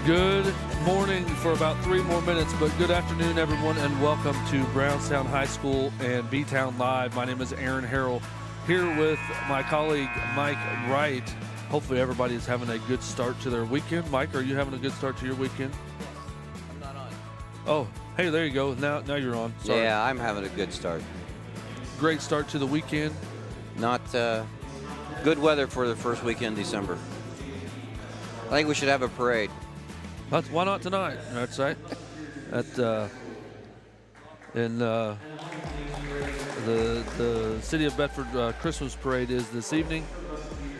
Good morning for about 3 more minutes, but good afternoon, everyone, and welcome to Brownstown High School and B-Town Live. My name is Aaron Harrell, here with my colleague Mike Wright. Hopefully everybody is having a good start to their weekend. Mike, are you having a good start to your weekend? I'm not on. Oh, hey, there you go. Now you're on. Sorry. Yeah, I'm having a good start. Great start to the weekend. Not good weather for the first weekend in December. I think we should have a parade. Why not tonight? That's right. In the City of Bedford Christmas parade is this evening,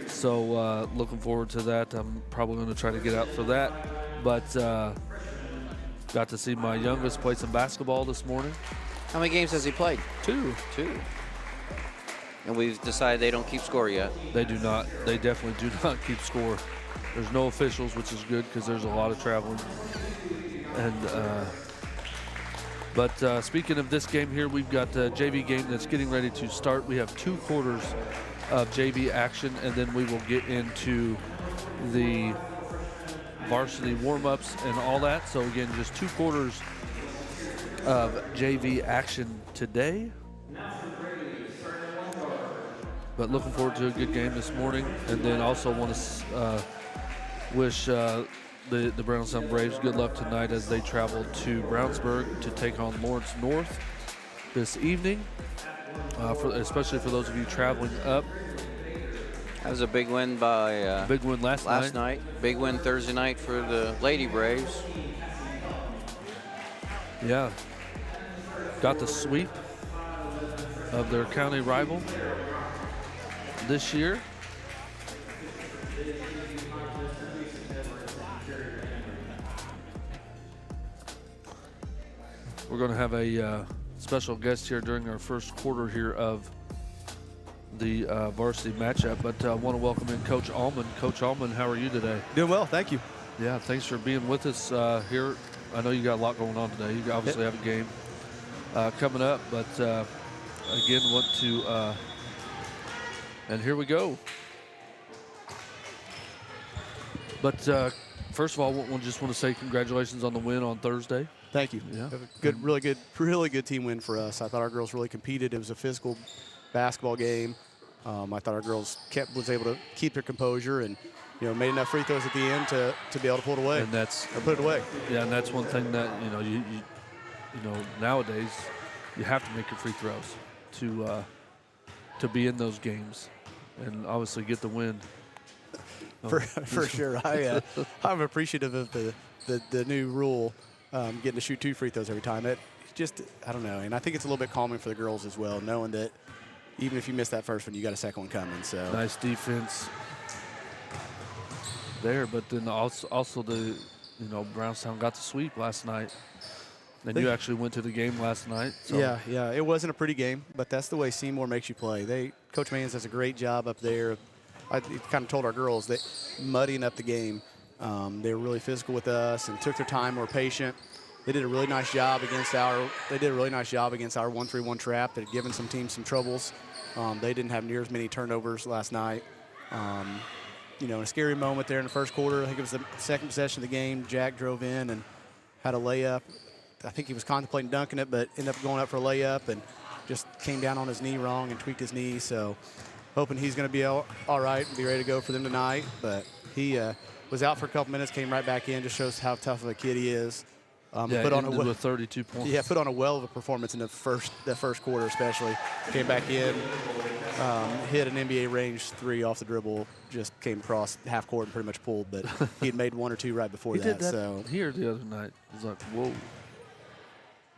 so looking forward to that. I'm probably going to try to get out for that, but got to see my youngest play some basketball this morning. How many games has he played? Two. And we've decided they don't keep score yet. They do not. They definitely do not keep score. There's no officials, which is good because there's a lot of traveling. And but speaking of this game here, we've got a JV game that's getting ready to start. We have 2 quarters of JV action, and then we will get into the varsity warm-ups and all that. So again, just 2 quarters of JV action today. But looking forward to a good game this morning, and then also want to wish the Brownstown Braves good luck tonight as they travel to Brownsburg to take on Lawrence North this evening, especially for those of you traveling up. That was a big win by big win last night. Big win Thursday night for the Lady Braves. Yeah. Got the sweep of their county rival this year. We're going to have a special guest here during our first quarter here of the varsity matchup, but I want to welcome in Coach Allman. Coach Allman, how are you today? Doing well, thank you. Yeah, thanks for being with us here. I know you got a lot going on today. You obviously have a game coming up, but again, want to and here we go. But first of all, just want to say congratulations on the win on Thursday. Thank you. Yeah. Good, really good team win for us. I thought our girls really competed. It was a physical basketball game. I thought our girls was able to keep their composure and made enough free throws at the end to be able to pull it away. And put it away. Yeah, and that's one thing that you nowadays you have to make your free throws to be in those games and obviously get the win. For sure. I'm appreciative of the new rule, getting to shoot 2 free throws every time. It just, I don't know, and I think it's a little bit calming for the girls as well, knowing that even if you miss that first one, you got a second one coming. So nice defense there, but then also the Brownstown got the sweep last night. And you actually went to the game last night. So. Yeah. It wasn't a pretty game, but that's the way Seymour makes you play. Coach Mans does a great job up there. I kind of told our girls that muddying up the game. They were really physical with us and took their time, were patient. They did a really nice job against our 1-3-1 trap that had given some teams some troubles. They didn't have near as many turnovers last night. In a scary moment there in the first quarter, I think it was the second possession of the game. Jack drove in and had a layup. I think he was contemplating dunking it, but ended up going up for a layup and just came down on his knee wrong and tweaked his knee. So hoping he's going to be all right and be ready to go for them tonight. But he was out for a couple minutes, came right back in. Just shows how tough of a kid he is. Put on with 32 points. Yeah, put on a well of a performance in the first quarter especially. Came back in, hit an NBA range 3 off the dribble, just came across half court and pretty much pulled. But he had made 1 or 2 right before he that. Did that so here the other night. It was like, whoa.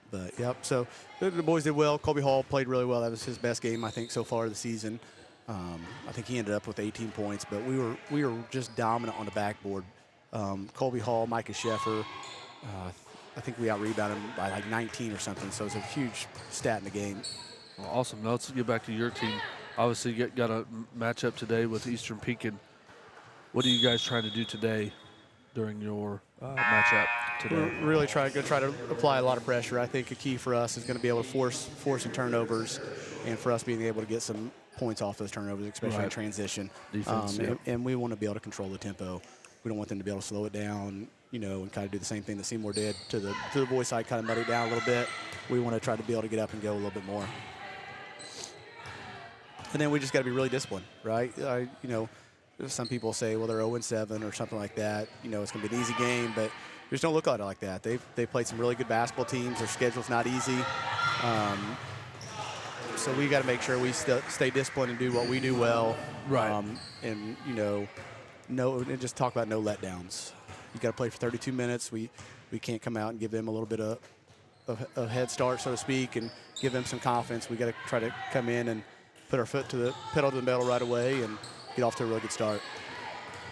But, yep, so the boys did well. Colby Hall played really well. That was his best game, I think, so far this season. I think he ended up with 18 points, but we were just dominant on the backboard. Colby Hall, Micah Sheffer, I think we out-rebounded him by like 19 or something, so it's a huge stat in the game. Well, awesome. Now let's get back to your team. Obviously, you got a matchup today with Eastern Pekin. What are you guys trying to do today during your matchup today? We're really going to try to apply a lot of pressure. I think a key for us is going to be able to force some turnovers, and for us being able to get some points off those turnovers, especially in transition. Defense, and we want to be able to control the tempo. We don't want them to be able to slow it down, and kind of do the same thing that Seymour did to the boys' side, kind of muddy it down a little bit. We want to try to be able to get up and go a little bit more. And then we just got to be really disciplined, right? Some people say, well, they're 0-7 or something like that. It's going to be an easy game, but just don't look at it like that. They've played some really good basketball teams. Their schedule's not easy. So we got to make sure we stay disciplined and do what we do well. Right. And and just talk about no letdowns. You got to play for 32 minutes. We can't come out and give them a little bit of a head start, so to speak, and give them some confidence. We got to try to come in and put our foot to the pedal to the metal right away and get off to a really good start.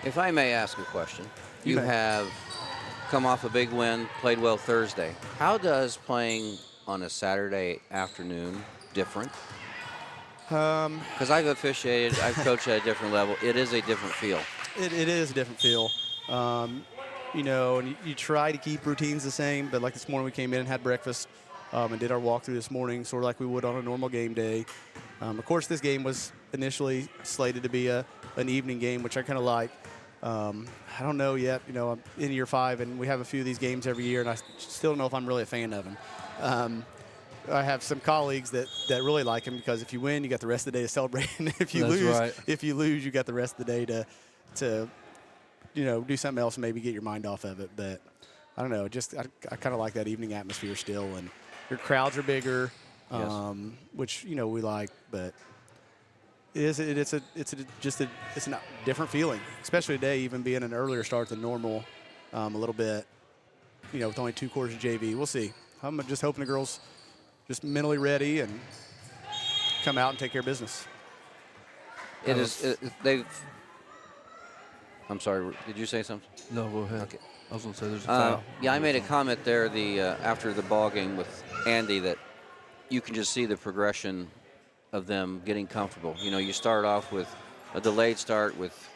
If I may ask a question, you may. have come off a big win, played well Thursday. How does playing on a Saturday afternoon different? Because I've officiated, I've coached at a different level. It is a different feel. It is a different feel. And you try to keep routines the same, but like this morning we came in and had breakfast and did our walkthrough this morning, sort of like we would on a normal game day. Of course, this game was initially slated to be an evening game, which I kind of like. I don't know yet. I'm in year 5, and we have a few of these games every year, and I still don't know if I'm really a fan of them. I have some colleagues that really like them because if you win, you got the rest of the day to celebrate, and if you lose, you got the rest of the day to do something else and maybe get your mind off of it. But I don't know. I kind of like that evening atmosphere still, and your crowds are bigger, which we like, but. It's a different feeling, especially today, even being an earlier start than normal, a little bit, with only 2 quarters of JV. We'll see. I'm just hoping the girls just mentally ready and come out and take care of business. I'm sorry, did you say something? No, go ahead. Okay. I was going to say there's a foul. Yeah, I made a comment there after the ball game with Andy that you can just see the progression of them getting comfortable. You start off with a delayed start with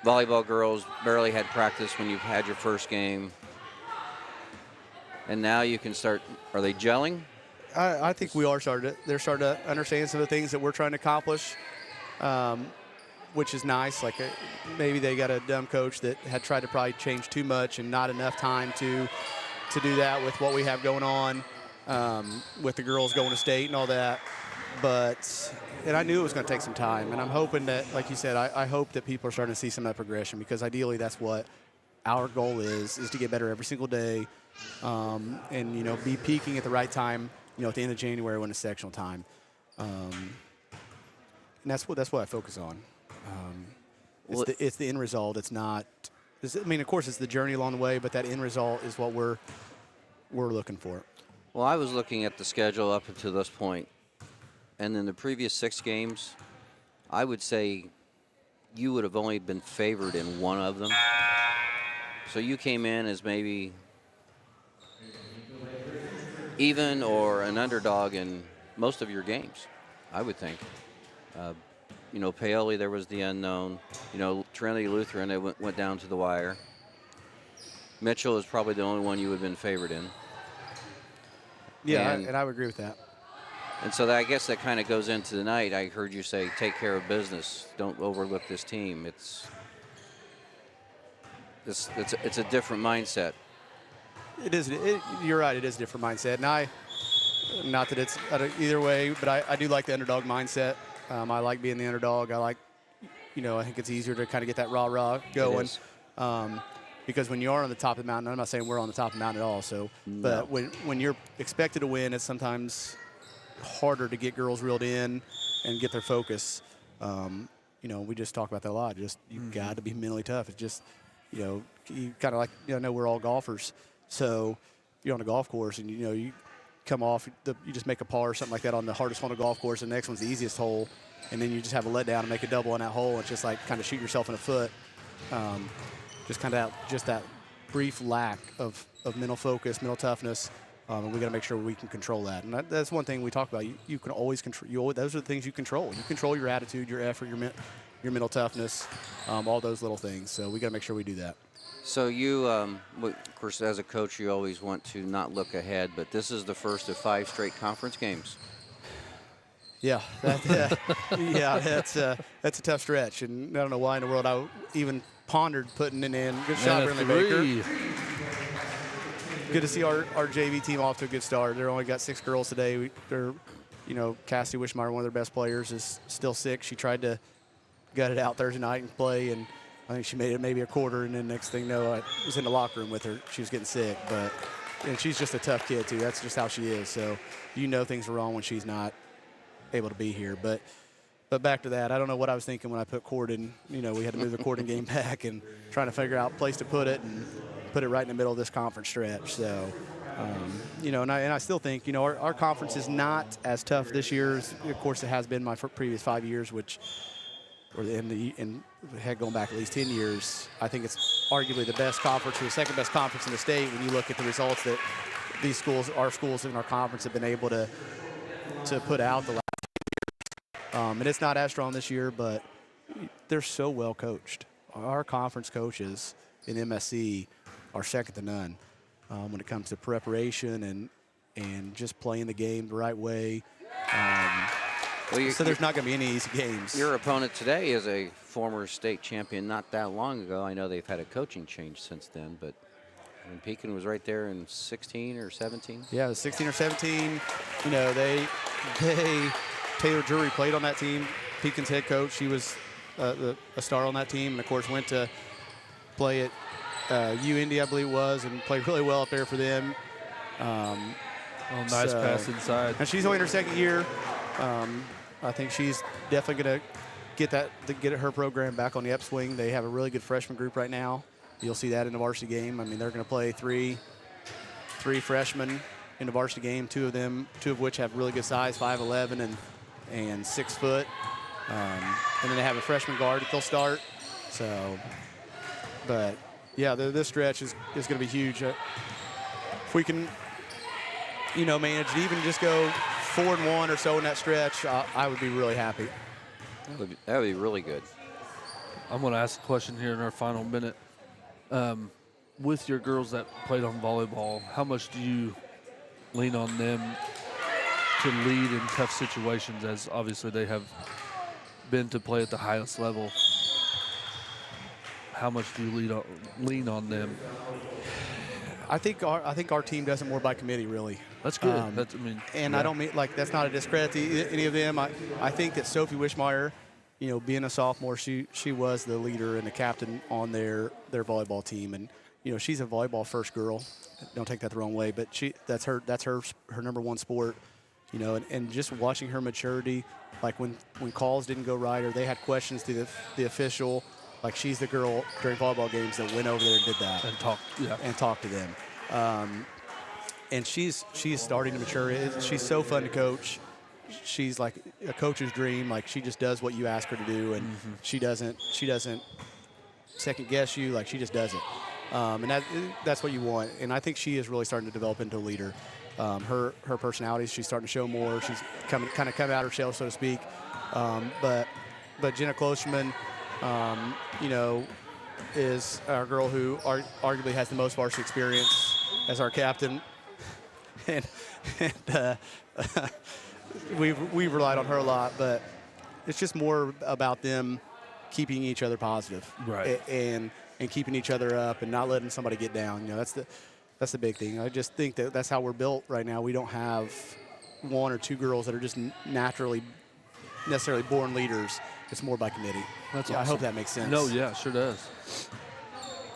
volleyball girls, barely had practice when you've had your first game. And now you can start, are they gelling? I think we are they're starting to understand some of the things that we're trying to accomplish, which is nice. Like maybe they got a dumb coach that had tried to probably change too much and not enough time to do that with what we have going on with the girls going to state and all that. And I knew it was going to take some time, and I'm hoping that, like you said, I hope that people are starting to see some of that progression, because ideally that's what our goal is to get better every single day, and be peaking at the right time, at the end of January when it's sectional time, and that's what I focus on. It's the end result. It's not. Of course, it's the journey along the way, but that end result is what we're looking for. Well, I was looking at the schedule up until this point. And in the previous 6 games, I would say you would have only been favored in 1 of them. So you came in as maybe even or an underdog in most of your games, I would think. Paoli, there was the unknown. Trinity Lutheran, they went down to the wire. Mitchell is probably the only one you would have been favored in. Yeah, and I would agree with that. And so I guess that kind of goes into tonight. I heard you say, take care of business. Don't overlook this team. It's a different mindset. It is. You're right. It is a different mindset. And not that it's either way, but I do like the underdog mindset. I like being the underdog. I like, I think it's easier to kind of get that rah-rah going. Because when you are on the top of the mountain, I'm not saying we're on the top of the mountain at all. So, no. But when you're expected to win, it's sometimes harder to get girls reeled in and get their focus. We just talk about that a lot. You got to be mentally tough. It's just, you kind of like, know we're all golfers. So you're on a golf course and, you come off, you just make a par or something like that on the hardest hole on the golf course, and the next one's the easiest hole, and then you just have a letdown and make a double on that hole. It's just like kind of shoot yourself in the foot. Just that brief lack of mental focus, mental toughness. And we got to make sure we can control that. And that's one thing we talk about. You can always control. Those are the things you control. You control your attitude, your effort, your mental toughness, all those little things. So we got to make sure we do that. So you, of course, as a coach, you always want to not look ahead. But this is the first of 5 straight conference games. Yeah, that's a tough stretch, and I don't know why in the world I even pondered putting it in. Good shot, And a Brinley Baker. three. Good to see our JV team off to a good start. They're only got 6 girls today. They're, Cassie Wishmeyer, one of their best players, is still sick. She tried to gut it out Thursday night and play, and I think she made it maybe a quarter, and then next thing you know, I was in the locker room with her. She was getting sick, and she's just a tough kid too. That's just how she is. So things are wrong when she's not able to be here. But back to that, I don't know what I was thinking when I put Corden. We had to move the Corden game back and trying to figure out a place to put it and put it right in the middle of this conference stretch. So, and I still think, our conference is not as tough this year as, of course, it has been my previous 5 years, going back at least 10 years. I think it's arguably the best conference or the second best conference in the state when you look at the results that our schools in our conference have been able to put out the last years. And it's not as strong this year, but they're so well coached. Our conference coaches in MSC are second to none when it comes to preparation and just playing the game the right way. So there's not going to be any easy games. Your opponent today is a former state champion not that long ago. I know they've had a coaching change since then, but Pekin was right there in 16 or 17. Yeah, it was 16 or 17. Taylor Drury played on that team. Pekin's head coach. She was a star on that team, and of course went to play at UIndy, I believe it was, and played really well up there for them. Nice pass inside. And she's only in her second year. I think she's definitely going to get her program back on the upswing. They have a really good freshman group right now. You'll see that in the varsity game. I mean, they're going to play three freshmen in the varsity game. Two of which have really good size, 5'11" and 6 foot. And then they have a freshman guard that they'll start. So, but yeah, this stretch is going to be huge. If we can, manage to even just go 4-1 or so in that stretch, I would be really happy. That would be really good. I'm going to ask a question here in our final minute. With your girls that played on volleyball, how much do you lean on them to lead in tough situations, as obviously they have been to play at the highest level? How much do you lean on them? I think our team does it more by committee, really. That's good. I don't mean that's not a discredit to any of them. I think that Sophie Wishmeyer, being a sophomore, she was the leader and the captain on their volleyball team, and she's a volleyball first girl. Don't take that the wrong way, but that's her number one sport. And just watching her maturity, like when calls didn't go right or they had questions to the official, like she's the girl during volleyball games that went over there and did that and talked to them. And she's starting to mature. She's so fun to coach. She's like a coach's dream. Like she just does what you ask her to do, and she doesn't second guess you. Like she just does it. And that's what you want. And I think she is really starting to develop into a leader. Her personality, she's starting to show more. She's kind of come out of her shell, so to speak. But Jenna Klosterman, is our girl who arguably has the most varsity experience as our captain. And we've relied on her a lot, but it's just more about them keeping each other positive, right? And keeping each other up and not letting somebody get down. That's the big thing. I just think that's how we're built right now. We don't have one or two girls that are just necessarily born leaders. It's more by committee. That's awesome. I hope that makes sense. No, yeah, it sure does.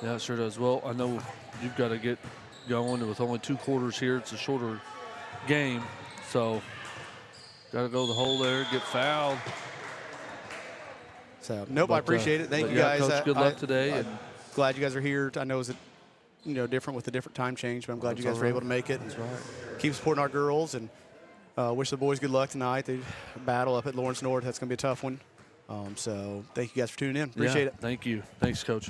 Yeah, it sure does. Well, I know you've got to get going. With only 2 quarters here, it's a shorter game. So, got to go the hole there, get fouled. So, I appreciate it. Thank you guys. Coach, good luck today. I'm glad you guys are here. I know it's different with the different time change, but I'm glad you guys were able to make it. That's right. Keep supporting our girls, and wish the boys good luck tonight. They battle up at Lawrence North. That's going to be a tough one. So thank you guys for tuning in. Appreciate it. Thank you. Thanks, Coach.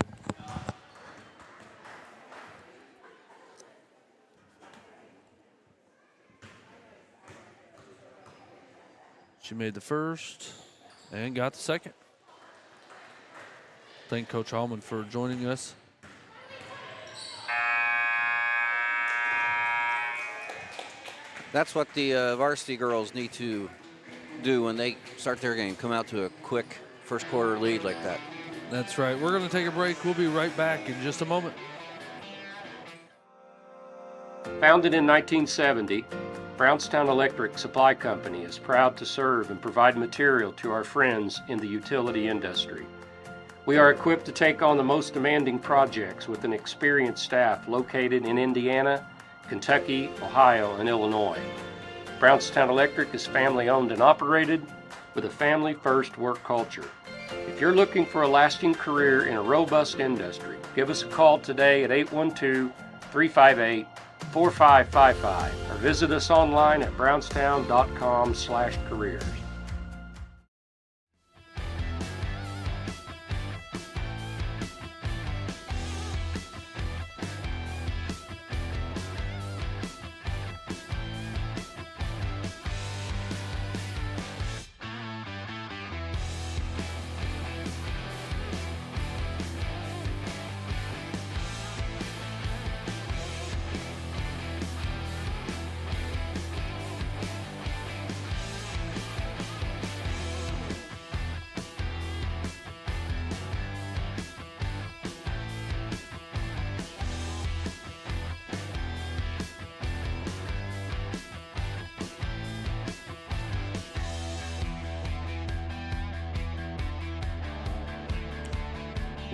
She made the first and got the second. Thank Coach Allman for joining us. That's what the varsity girls need to do when they start their game, come out to a quick first quarter lead like that. That's right. We're going to take a break. We'll be right back in just a moment. Founded in 1970, Brownstown Electric Supply Company is proud to serve and provide material to our friends in the utility industry. We are equipped to take on the most demanding projects with an experienced staff located in Indiana, Kentucky, Ohio, and Illinois. Brownstown Electric is family-owned and operated with a family-first work culture. If you're looking for a lasting career in a robust industry, give us a call today at 812-358-4555 or visit us online at brownstown.com/careers.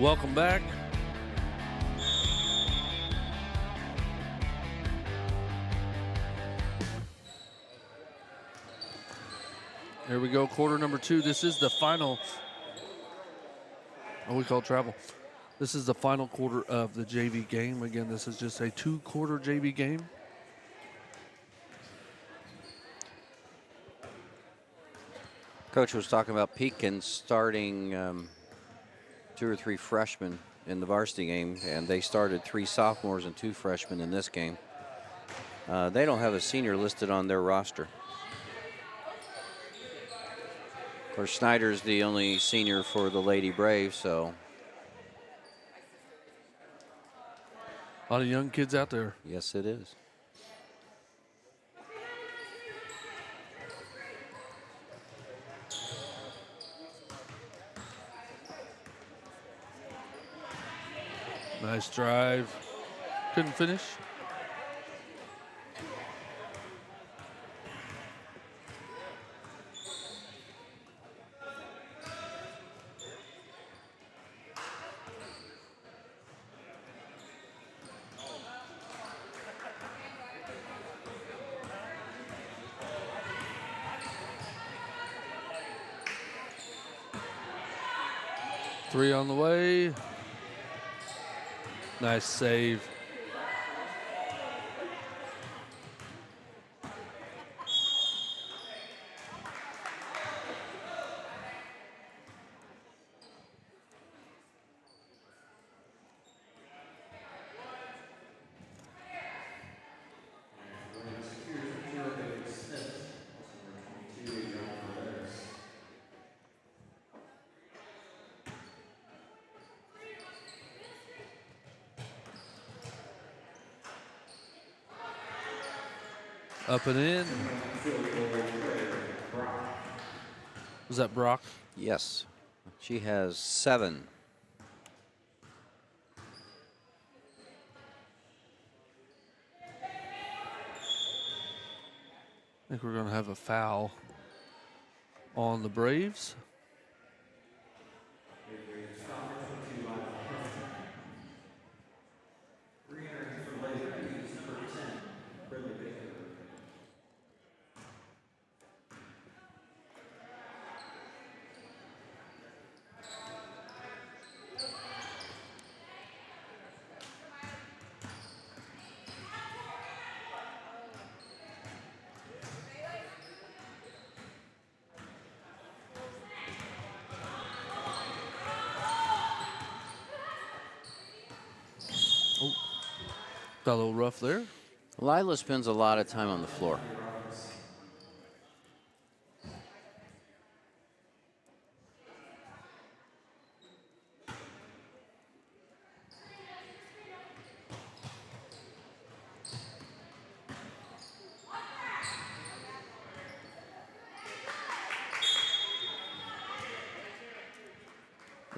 Welcome back. Here we go, quarter number 2. This is the final. Oh, we call travel. This is the final quarter of the JV game. Again, this is just a 2-quarter JV game. Coach was talking about Pekin starting 2 or 3 freshmen in the varsity game, and they started 3 sophomores and 2 freshmen in this game. They don't have a senior listed on their roster. Of course, Snyder's the only senior for the Lady Braves, so. A lot of young kids out there. Yes, it is. Nice drive. Couldn't finish. Three on the way. Nice save. Up and in. Was that Brock? Yes. She has 7. I think we're going to have a foul on the Braves. Got a little rough there. Lila spends a lot of time on the floor.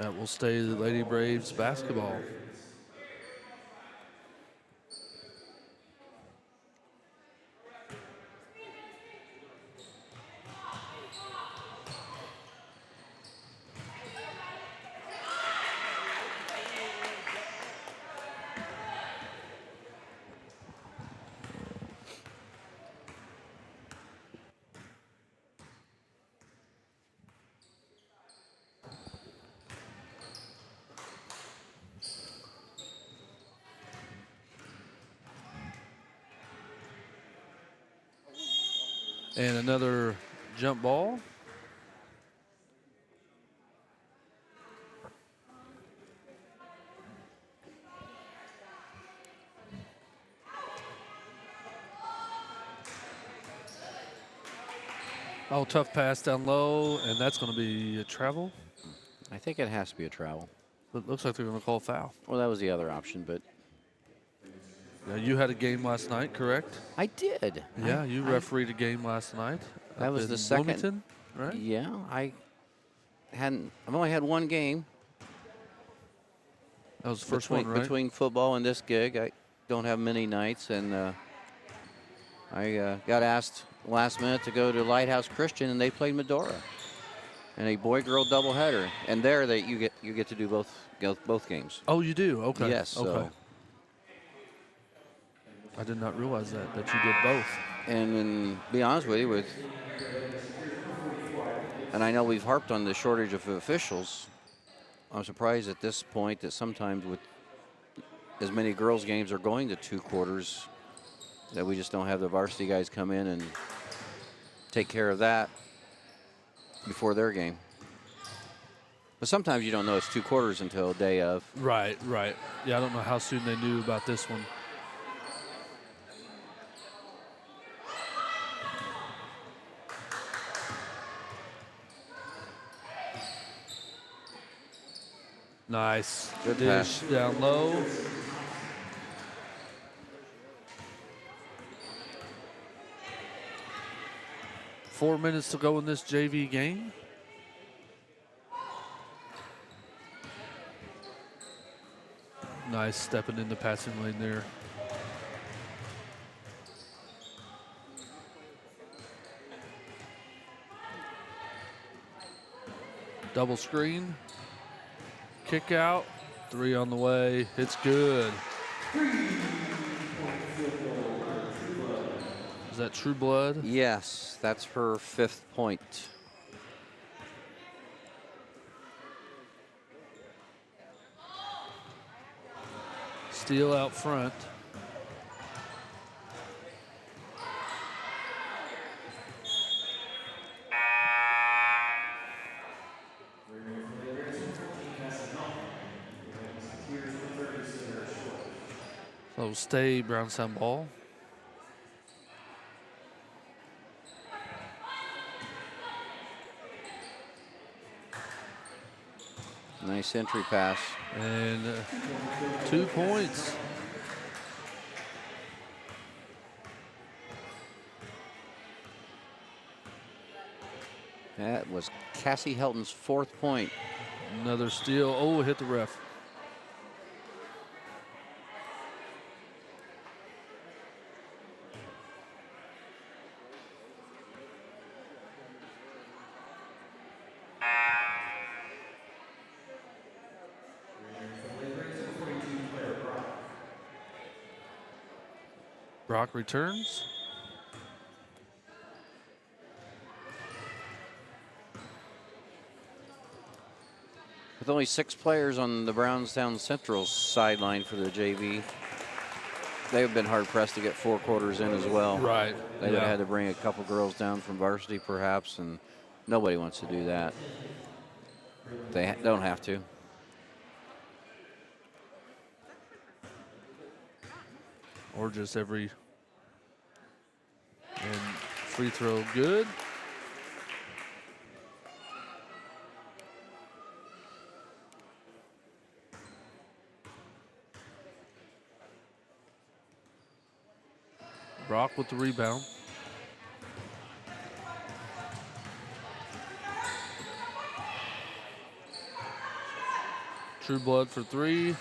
That will stay the Lady Braves basketball. And another jump ball. Oh, tough pass down low, and that's going to be a travel. I think it has to be a travel. It looks like they're going to call foul. Well, that was the other option, but Now, you had a game last night, correct? I did. Yeah, you refereed a game last night. That up was in the second. Bloomington, right? Yeah, I've only had one game. That was the first between, one, right? Between football and this gig, I don't have many nights, and I got asked last minute to go to Lighthouse Christian, and they played Medora, and a boy-girl doubleheader. And there, you get to do both games. Oh, you do? Okay. Yes. Okay. So, I did not realize that you did both. and to be honest with you, and I know we've harped on the shortage of officials. I'm surprised at this point that sometimes with as many girls games are going to 2 quarters, that we just don't have the varsity guys come in and take care of that before their game. But sometimes you don't know it's 2 quarters until a day of. Right, right. Yeah, I don't know how soon they knew about this one. Nice. Good dish pass. Down low. Four minutes to go in this JV game. Nice stepping in the passing lane there. Double screen. Kick out. 3 on the way. It's good. Is that True Blood? Yes, that's her 5th point. Steal out front. So stay Brownstown ball. Nice entry pass. And 2 points. That was Cassie Helton's 4th point. Another steal. Oh, hit the ref. Brock returns. With only 6 players on the Brownstown Central sideline for the JV, they've been hard pressed to get 4 quarters in as well. Right. They would have had to bring a couple girls down from varsity perhaps, and nobody wants to do that. They don't have to. Or just every. And free throw good. Brock with the rebound. True Blood for 3.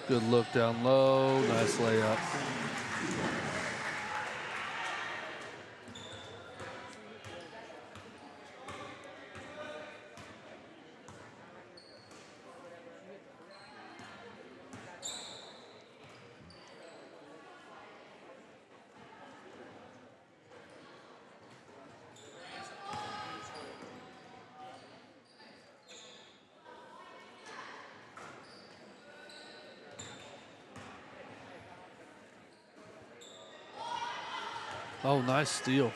Good look down low. Nice layup. Oh, nice steal.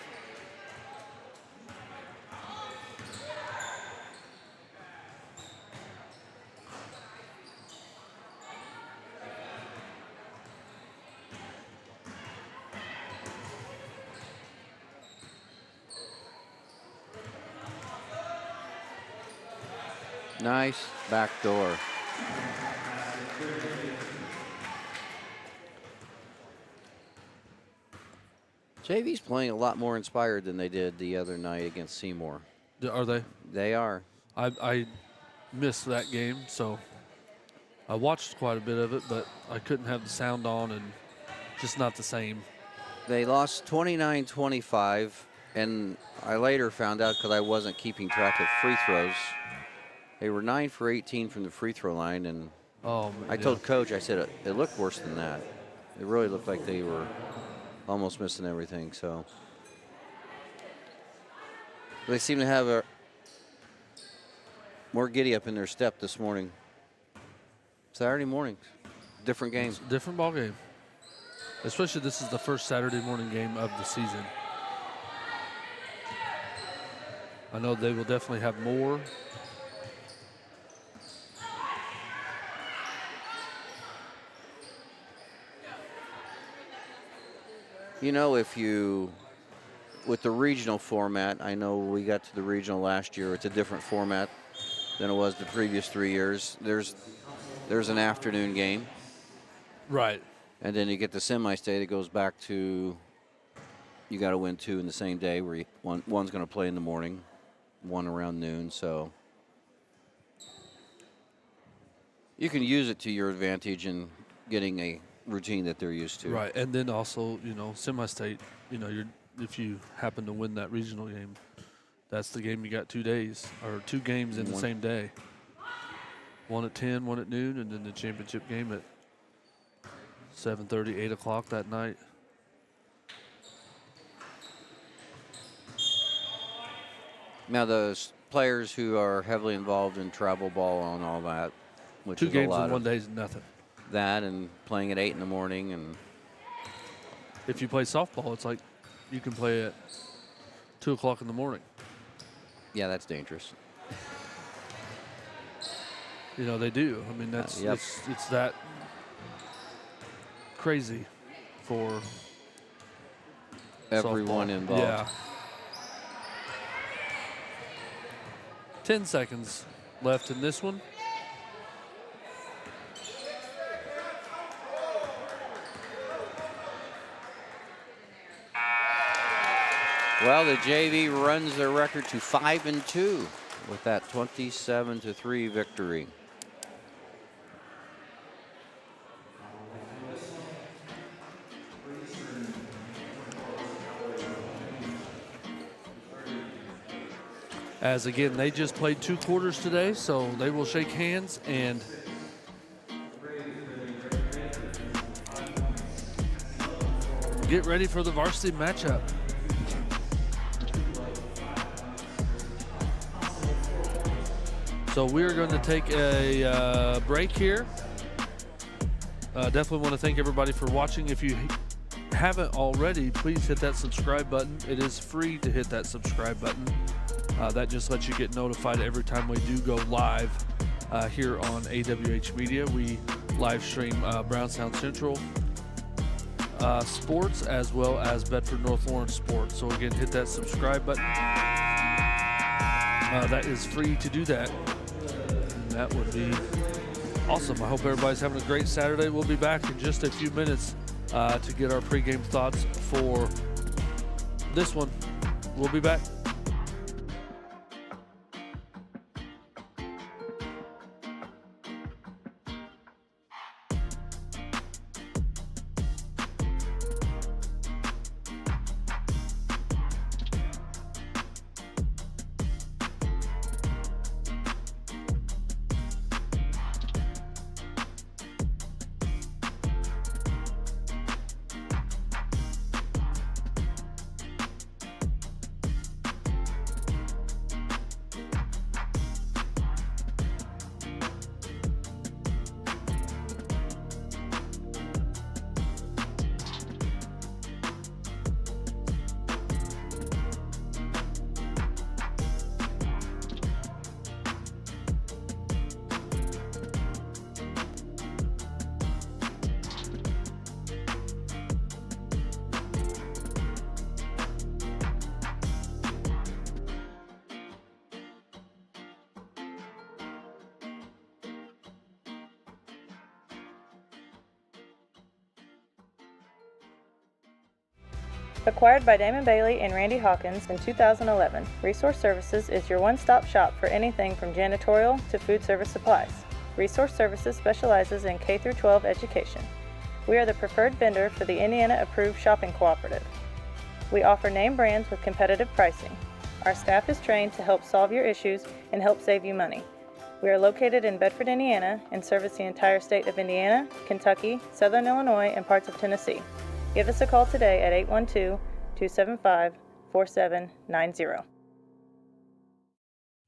Nice back door. JV's playing a lot more inspired than they did the other night against Seymour. Are they? They are. I missed that game, so I watched quite a bit of it, but I couldn't have the sound on and just not the same. They lost 29-25, and I later found out because I wasn't keeping track of free throws. They were 9 for 18 from the free throw line, and I told Coach, I said, it looked worse than that. It really looked like they were almost missing everything. So they seem to have a more giddy up in their step this morning. Saturday morning, different game. Different ball game. Especially this is the first Saturday morning game of the season. I know they will definitely have more. You know, if you, with the regional format, I know we got to the regional last year. It's a different format than it was the previous 3 years. There's an afternoon game. Right. And then you get the semi-state. It goes back to you got to win 2 in the same day, where one's going to play in the morning, one around noon. So you can use it to your advantage in getting a routine that they're used to. Right, and then also, semi-state, if you happen to win that regional game, that's the game you got 2 days, or 2 games in the same day. One at 10, one at noon, and then the championship game at 7:30, 8 o'clock that night. Now, those players who are heavily involved in travel ball and all that, which 2 is games a lot in 1 of day is nothing. that, and playing at 8 in the morning, and If you play softball, it's like you can play at 2 o'clock in the morning. yeah, that's dangerous. They do. I mean, that's Yep. it's that crazy for Everyone softball. involved. Yeah. 10 seconds left in this one. Well, the JV runs their record to 5-2 with that 27-3 victory. As again, they just played 2 quarters today, so they will shake hands and get ready for the varsity matchup. So we're going to take a break here. Definitely want to thank everybody for watching. If you haven't already, please hit that subscribe button. It is free to hit that subscribe button. That just lets you get notified every time we do go live here on AWH Media. We live stream Brownstown Central sports as well as Bedford North Lawrence sports. So again, hit that subscribe button. That is free to do that. And that would be Awesome. I hope everybody's having a great Saturday. We'll be back in just a few minutes to get our pregame thoughts for this one. We'll be back. Acquired by Damon Bailey and Randy Hawkins in 2011, Resource Services is your one-stop shop for anything from janitorial to food service supplies. Resource Services specializes in K-12 education. We are the preferred vendor for the Indiana-approved shopping cooperative. We offer name brands with competitive pricing. Our staff is trained to help solve your issues and help save you money. We are located in Bedford, Indiana, and service the entire state of Indiana, Kentucky, Southern Illinois, and parts of Tennessee. Give us a call today at 812-275-4790.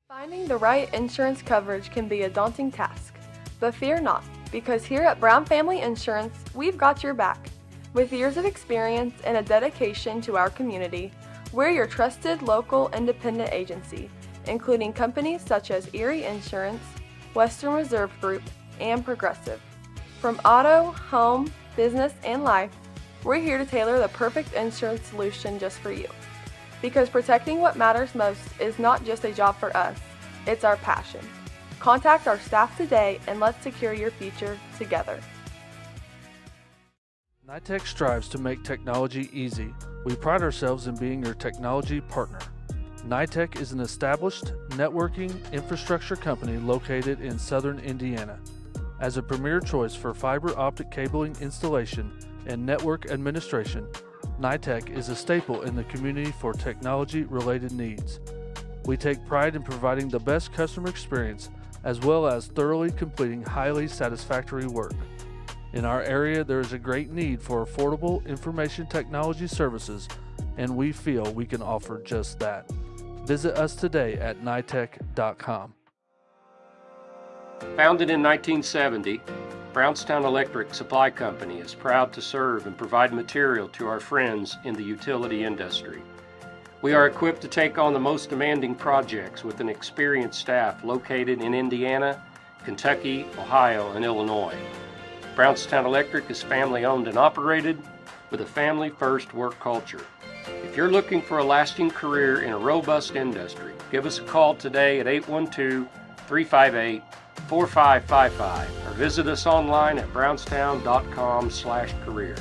Finding the right insurance coverage can be a daunting task, but fear not, because here at Brown Family Insurance, we've got your back. With years of experience and a dedication to our community, we're your trusted local independent agency, including companies such as Erie Insurance, Western Reserve Group, and Progressive. From auto, home, business, and life, we're here to tailor the perfect insurance solution just for you. Because protecting what matters most is not just a job for us, it's our passion. Contact our staff today and let's secure your future together. NITEC strives to make technology easy. We pride ourselves in being your technology partner. NITEC is an established networking infrastructure company located in southern Indiana. As a premier choice for fiber optic cabling installation and network administration, NITEC is a staple in the community for technology-related needs. We take pride in providing the best customer experience as well as thoroughly completing highly satisfactory work. In our area, there is a great need for affordable information technology services, and we feel we can offer just that. Visit us today at nitec.com. Founded in 1970, Brownstown Electric Supply Company is proud to serve and provide material to our friends in the utility industry. We are equipped to take on the most demanding projects with an experienced staff located in Indiana, Kentucky, Ohio, and Illinois. Brownstown Electric is family owned and operated with a family-first work culture. If you're looking for a lasting career in a robust industry, give us a call today at 812-358-4555 or visit us online at brownstown.com/careers.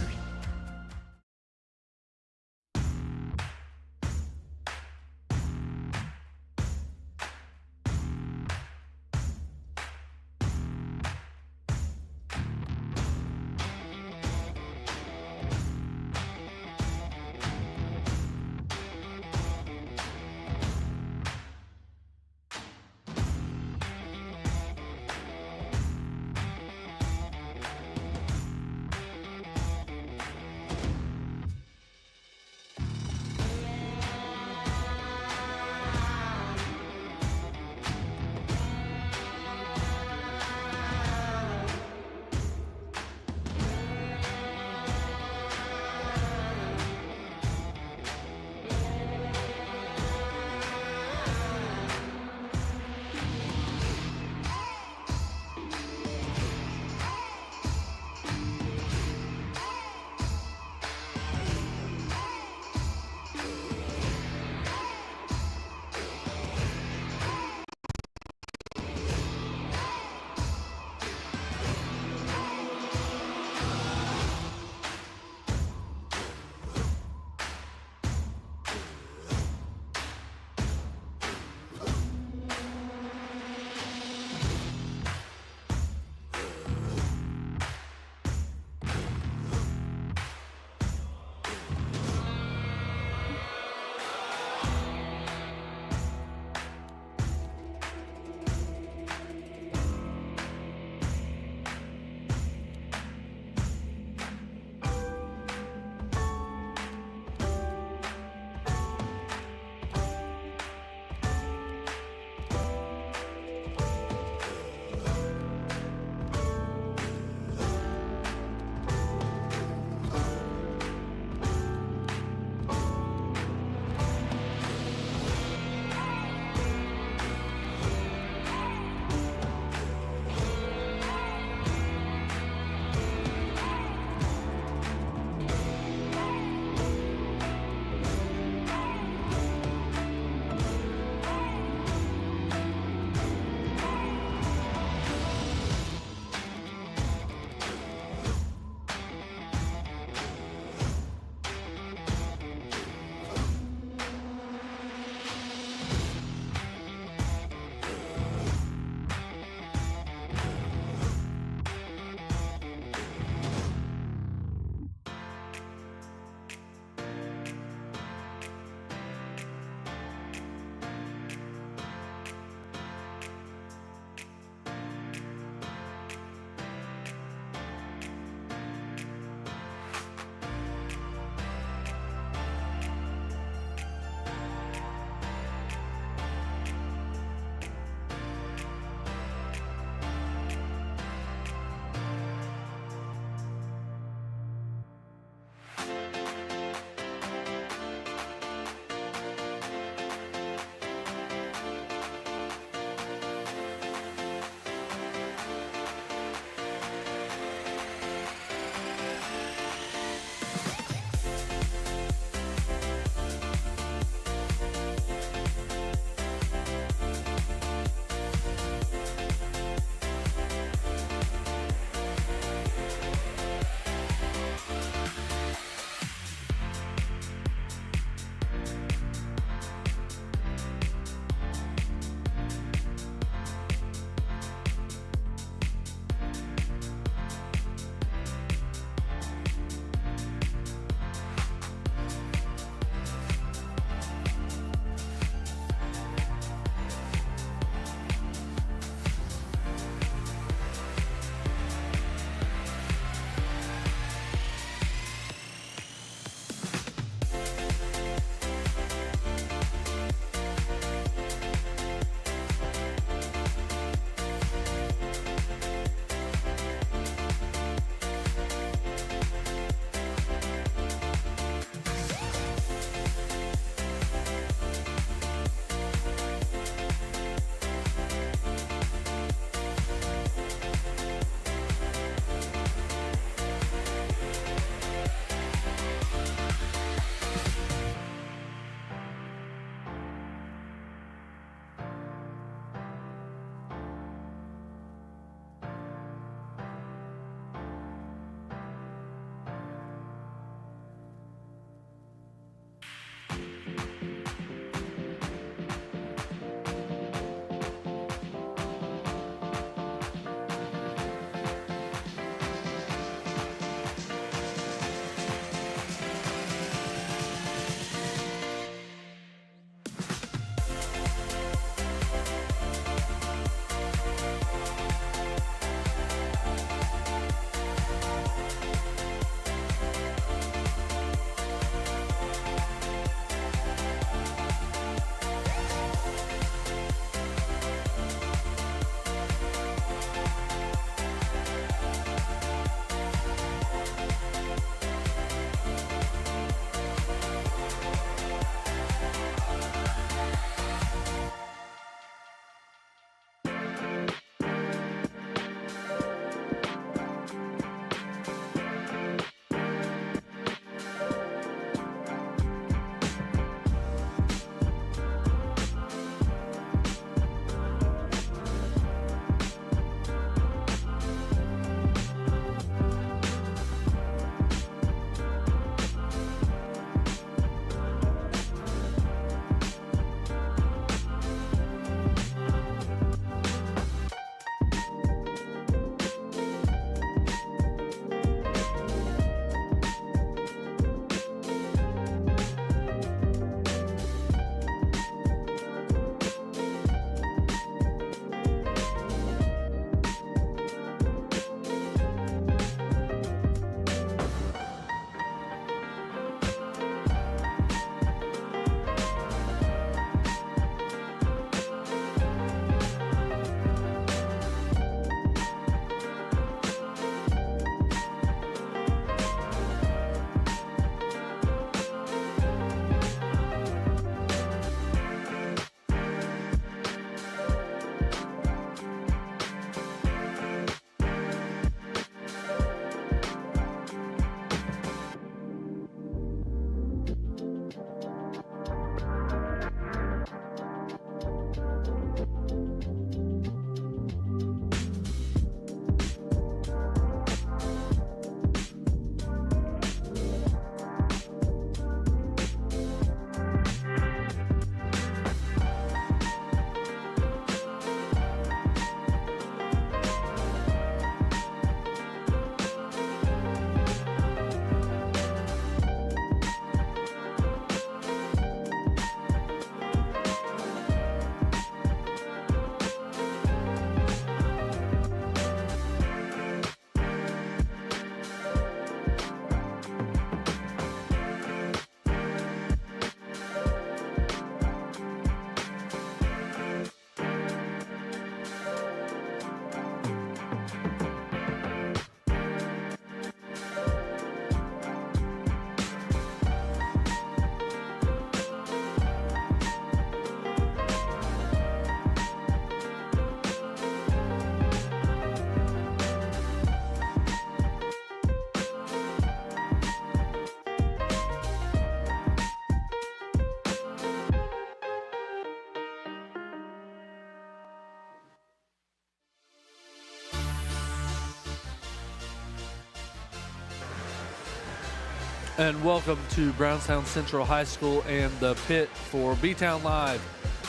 And welcome to Brownstown Central High School and the pit for B-Town Live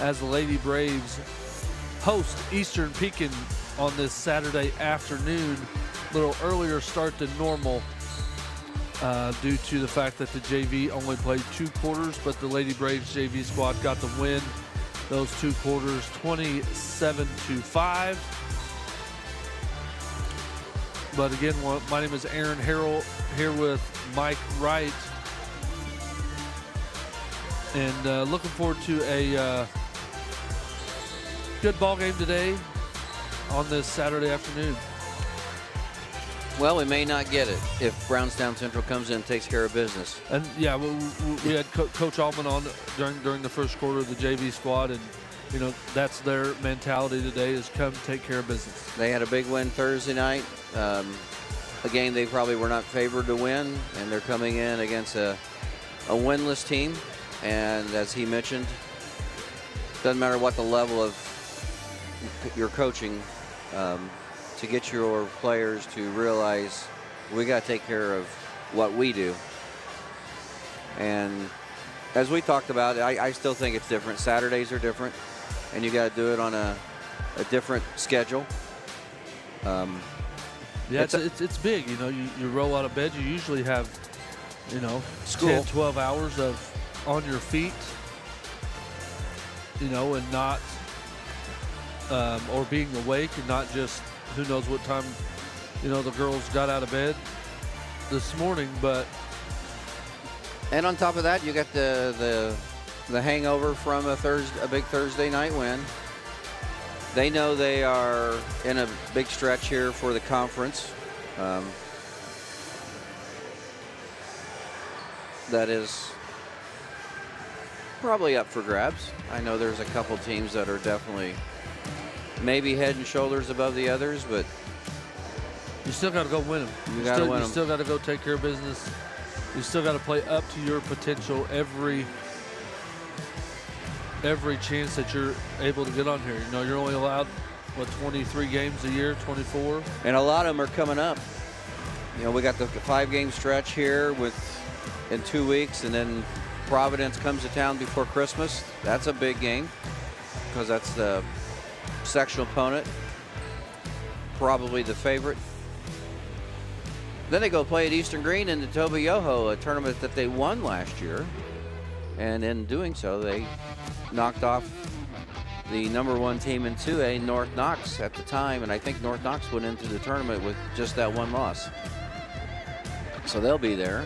as the Lady Braves host Eastern Pekin on this Saturday afternoon. A little earlier start than normal due to the fact that the JV only played 2 quarters, but the Lady Braves JV squad got the win those 2 quarters 27-5. But again, my name is Aaron Harrell, here with Mike Wright, and looking forward to a good ball game today on this Saturday afternoon. Well, we may not get it if Brownstown Central comes in and takes care of business. And yeah, we had Coach Allman on during the first quarter of the JV squad, and you know that's their mentality today is come take care of business. They had a big win Thursday night. A game they probably were not favored to win, and they're coming in against a winless team. And as he mentioned, doesn't matter what the level of your coaching, to get your players to realize we got to take care of what we do. And as we talked about, I still think it's different. Saturdays are different, and you got to do it on a different schedule. Yeah, it's big. You know, you roll out of bed, you usually have, you know, School. 10, 12 hours of on your feet, you know, and not, or being awake and not just who knows what time, you know, the girls got out of bed this morning. But And on top of that, you got the hangover from a big Thursday night win. They know they are in a big stretch here for the conference. That is probably up for grabs. I know there's a couple teams that are definitely maybe head and shoulders above the others, but you still got to go win them. You got to win them. You still got to go take care of business. You still got to play up to your potential every chance that you're able to get on here. You know, you're only allowed, 23 games a year, 24? And a lot of them are coming up. You know, we got the 5-game stretch here in 2 weeks, and then Providence comes to town before Christmas. That's a big game because that's the sectional opponent, probably the favorite. Then they go play at Eastern Green in the Toba Yoho, a tournament that they won last year. And in doing so, they knocked off the #1 team in 2A, North Knox, at the time. And I think North Knox went into the tournament with just that 1 loss. So they'll be there.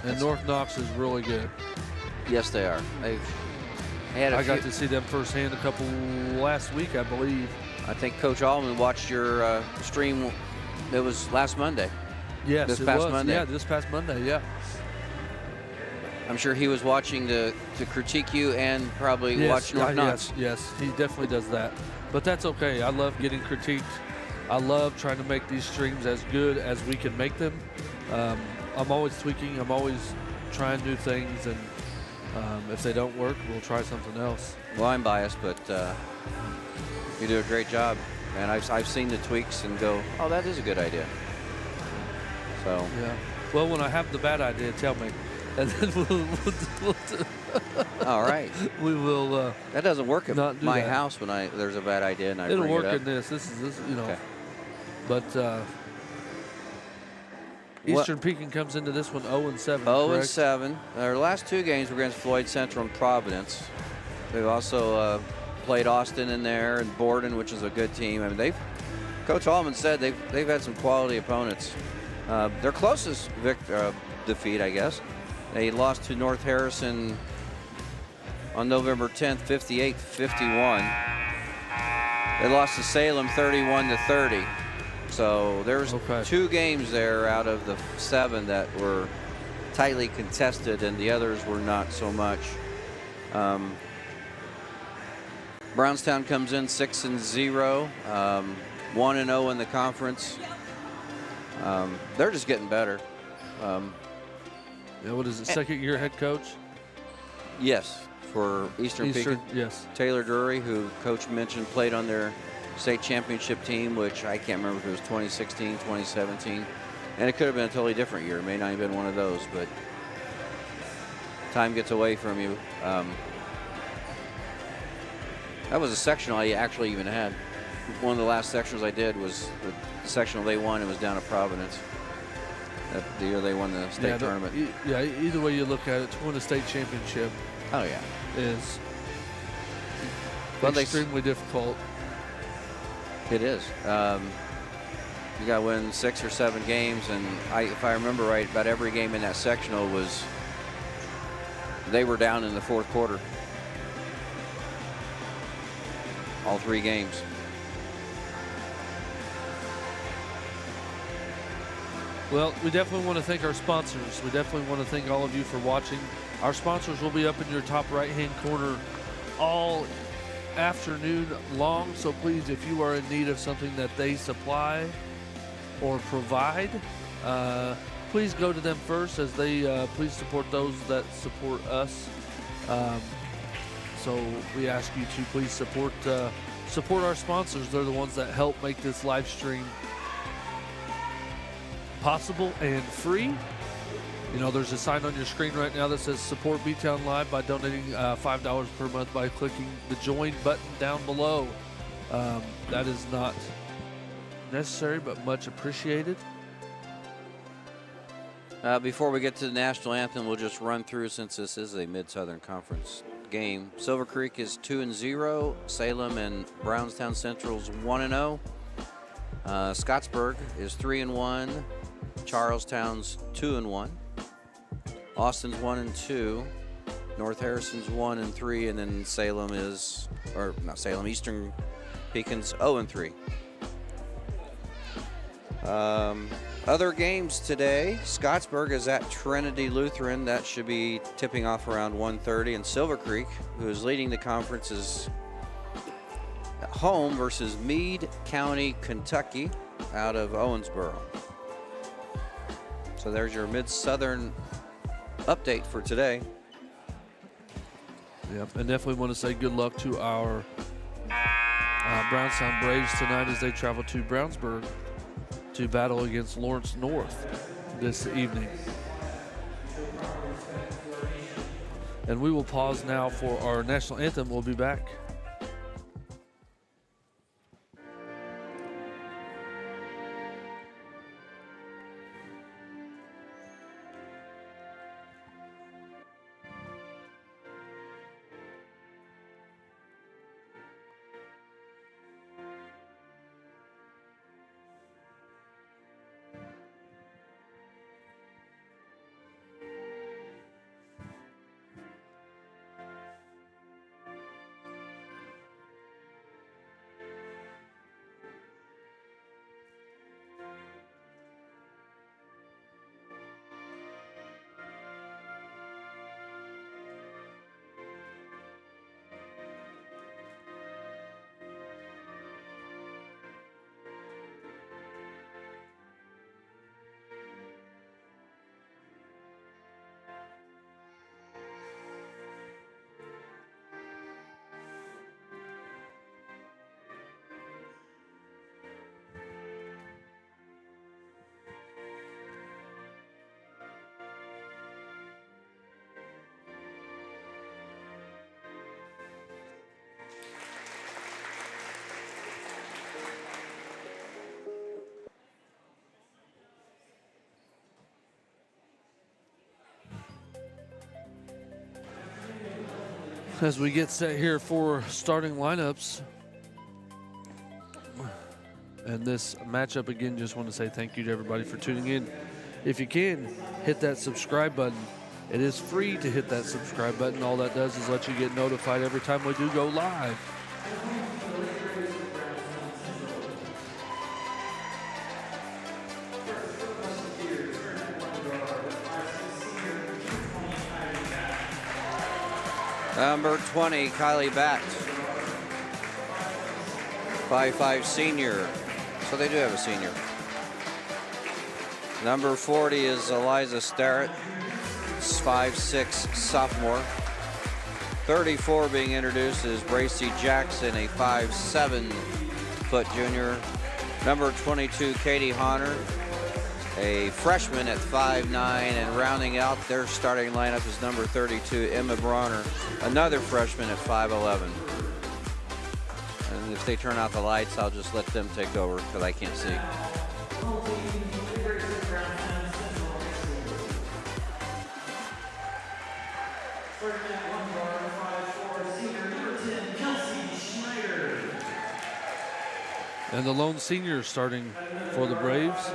And North Knox is really good. Yes, they are. I got to see them firsthand a couple last week, I believe. I think Coach Allman watched your stream. It was last Monday. Yes, this past Monday. Yeah, this past Monday, yeah. I'm sure he was watching to critique you and probably watch North Knox. Yes, he definitely does that. But that's okay. I love getting critiqued. I love trying to make these streams as good as we can make them. I'm always tweaking. I'm always trying new things, and if they don't work, we'll try something else. Well, I'm biased, but you do a great job. And I've seen the tweaks and go, oh, that is a good idea. So yeah. Well, when I have the bad idea, tell me, and then we'll all right. We will. That doesn't work at my that. house when there's a bad idea and I It'll bring work it up. in this. This you know. Okay. But Eastern Pekin comes into this one 0-7. 0-7. Their last 2 games were against Floyd Central and Providence. They've also played Austin in there and Borden, which is a good team. I mean, Coach Allman said they've had some quality opponents. Their closest defeat, I guess, they lost to North Harrison on November 10th, 58-51. They lost to Salem 31-30. So there's 2 games there out of the 7 that were tightly contested, and the others were not so much. Brownstown comes in 6-0, 1-0 in the conference. They're just getting better. Yeah, what is it? Second year head coach? Yes, for Eastern Pekin. Yes. Taylor Drury, who Coach mentioned, played on their state championship team, which I can't remember if it was 2016, 2017. And it could have been a totally different year. It may not have been one of those, but time gets away from you. That was a sectional I actually even had. One of the last sectionals I did was the sectional they won. It was down at Providence. The year they won the state tournament. Either way you look at it, to win a state championship Oh, yeah. is Well, extremely difficult. It is. You got to win 6 or 7 games, and if I remember right, about every game in that sectional they were down in the fourth quarter. All 3 games. Well, we definitely want to thank our sponsors. We definitely want to thank all of you for watching. Our sponsors will be up in your top right-hand corner all afternoon long. So please, if you are in need of something that they supply or provide, please go to them first, as they please support those that support us. So we ask you to please support our sponsors. They're the ones that help make this live stream possible and free. You know, there's a sign on your screen right now that says support B-Town Live by donating $5 per month by clicking the join button down below. That is not necessary, but much appreciated. Before we get to the national anthem, we'll just run through, since this is a Mid-Southern Conference game. Silver Creek is 2-0. Salem and Brownstown Central's 1-0. Scottsburg is 3-1. Charlestown's 2-1. Austin's 1-2. North Harrison's 1-3, and then Salem is, or not Salem, Eastern Pekin's 0-3. Other games today, Scottsburg is at Trinity Lutheran. That should be tipping off around 1:30. And Silver Creek, who is leading the conference, is at home versus Meade County, Kentucky, out of Owensboro. So there's your Mid-Southern update for today. Yep, and definitely want to say good luck to our Brownstown Braves tonight as they travel to Brownsburg to battle against Lawrence North this evening. And we will pause now for our national anthem. We'll be back. As we get set here for starting lineups and this matchup, again, just want to say thank you to everybody for tuning in. If you can, hit that subscribe button. It is free to hit that subscribe button. All that does is let you get notified every time we do go live. Number 20, Kylie Batt, 5'5" senior. So they do have a senior. Number 40 is Eliza Starrett, 5'6" sophomore. 34 being introduced is Bracy Jackson, a 5'7" junior. Number 22, Katie Honner, a freshman at 5'9", and rounding out their starting lineup is number 32, Emma Bronner, another freshman at 5'11". And if they turn out the lights, I'll just let them take over because I can't see. And the lone senior starting for the Braves.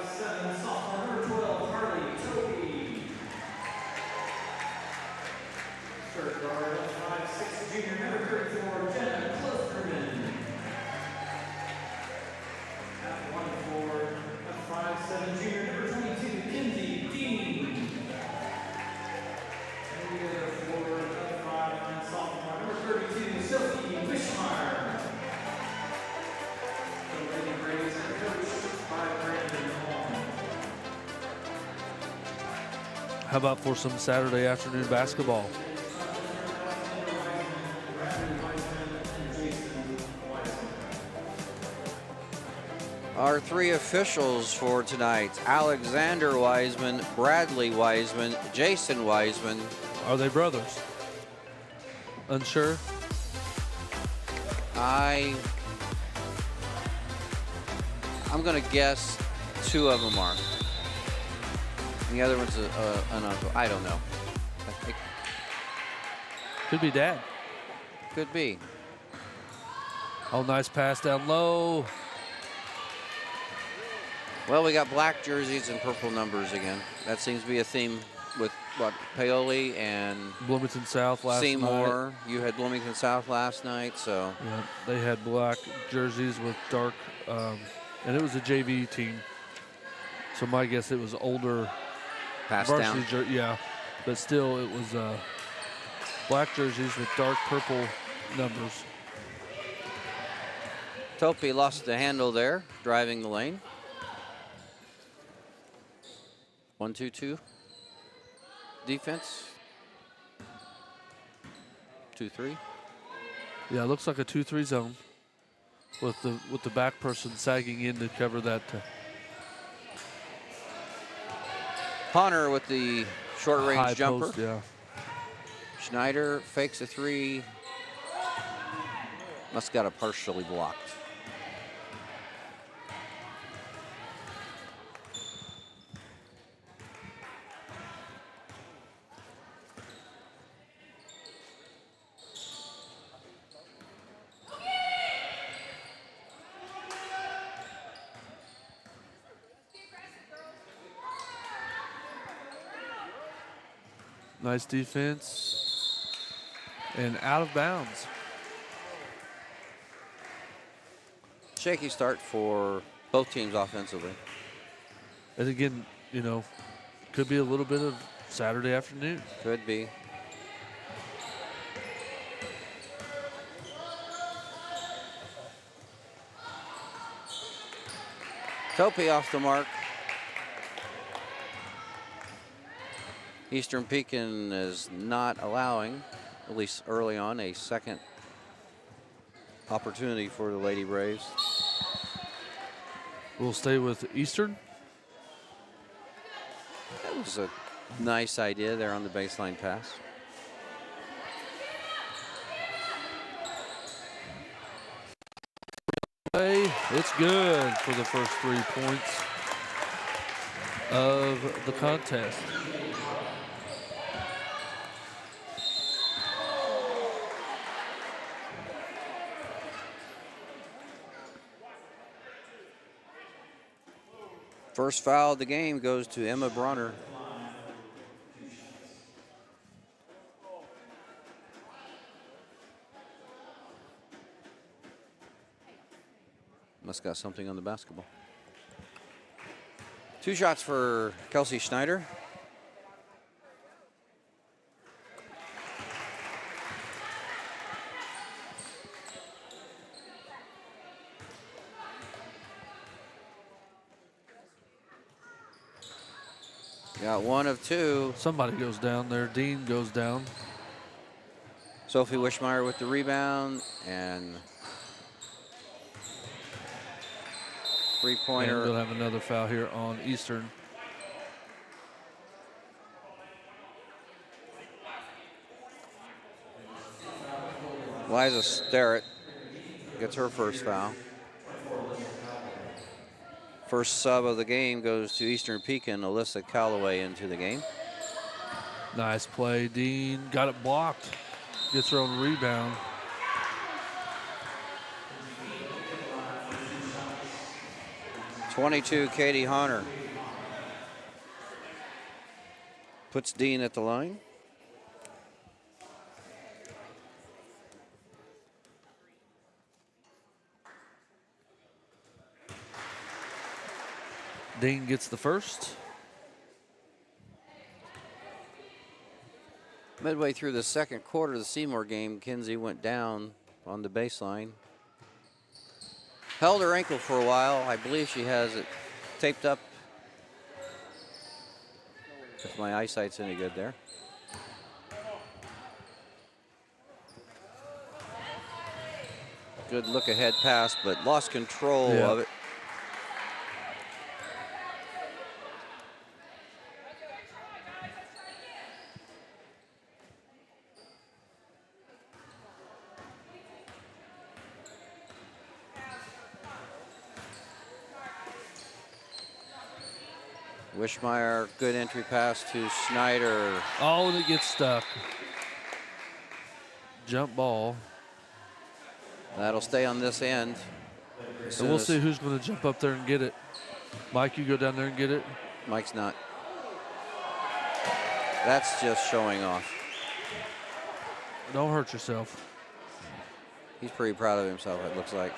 How about for some Saturday afternoon basketball? Our three officials for tonight: Alexander Wiseman, Bradley Wiseman, Jason Wiseman. Are they brothers? Unsure? I'm going to guess two of them are. And the other one's an uncle. I don't know. It Could be dad. could be. Oh, nice pass down low. Well, we got black jerseys and purple numbers again. That seems to be a theme with what, Paoli and Bloomington South last Seymour. night. You had Bloomington South last night, so Yeah, they had black jerseys with dark, and it was a JV team. So my guess it was older passed varsity down. yeah, but still it was black jerseys with dark purple numbers. Topi lost the handle there, driving the lane. 1-2-2 defense. 2-3. Yeah, it looks like a 2-3 zone with the back person sagging in to cover that. Honor with the short range High jumper. post, yeah. Schneider fakes a three. Must got it partially blocked. Nice defense. And out of bounds. Shaky start for both teams offensively. And again, you know, could be a little bit of Saturday afternoon. Could be. Topi off the mark. Eastern Pekin is not allowing, at least early on, a second opportunity for the Lady Braves. We'll stay with Eastern. That was a nice idea there on the baseline pass. Hey, it's good for the first 3 points of the contest. First foul of the game goes to Emma Bronner. Must got something on the basketball. 2 shots for Kelsey Schneider. Got 1 of 2. Somebody goes down there. Dean goes down. Sophie Wishmeyer with the rebound and And three-pointer. we'll have another foul here on Eastern. Liza Starrett gets her first foul. First sub of the game goes to Eastern Pekin. Alyssa Calloway into the game. Nice play. Dean got it blocked. Gets her own rebound. .22, Katie Honor puts Dean at the line. Dean gets the first. Midway through the second quarter of the Seymour game, Kinsey went down on the baseline. Held her ankle for a while. I believe she has it taped up. If my eyesight's any good there. Good look ahead pass, but lost control of it. Wishmeyer, good entry pass to Snyder. Oh, and it gets stuck. Jump ball. That'll stay on this end. So we'll see who's going to jump up there and get it. Mike, you go down there and get it. Mike's not. That's just showing off. Don't hurt yourself. He's pretty proud of himself, it looks like.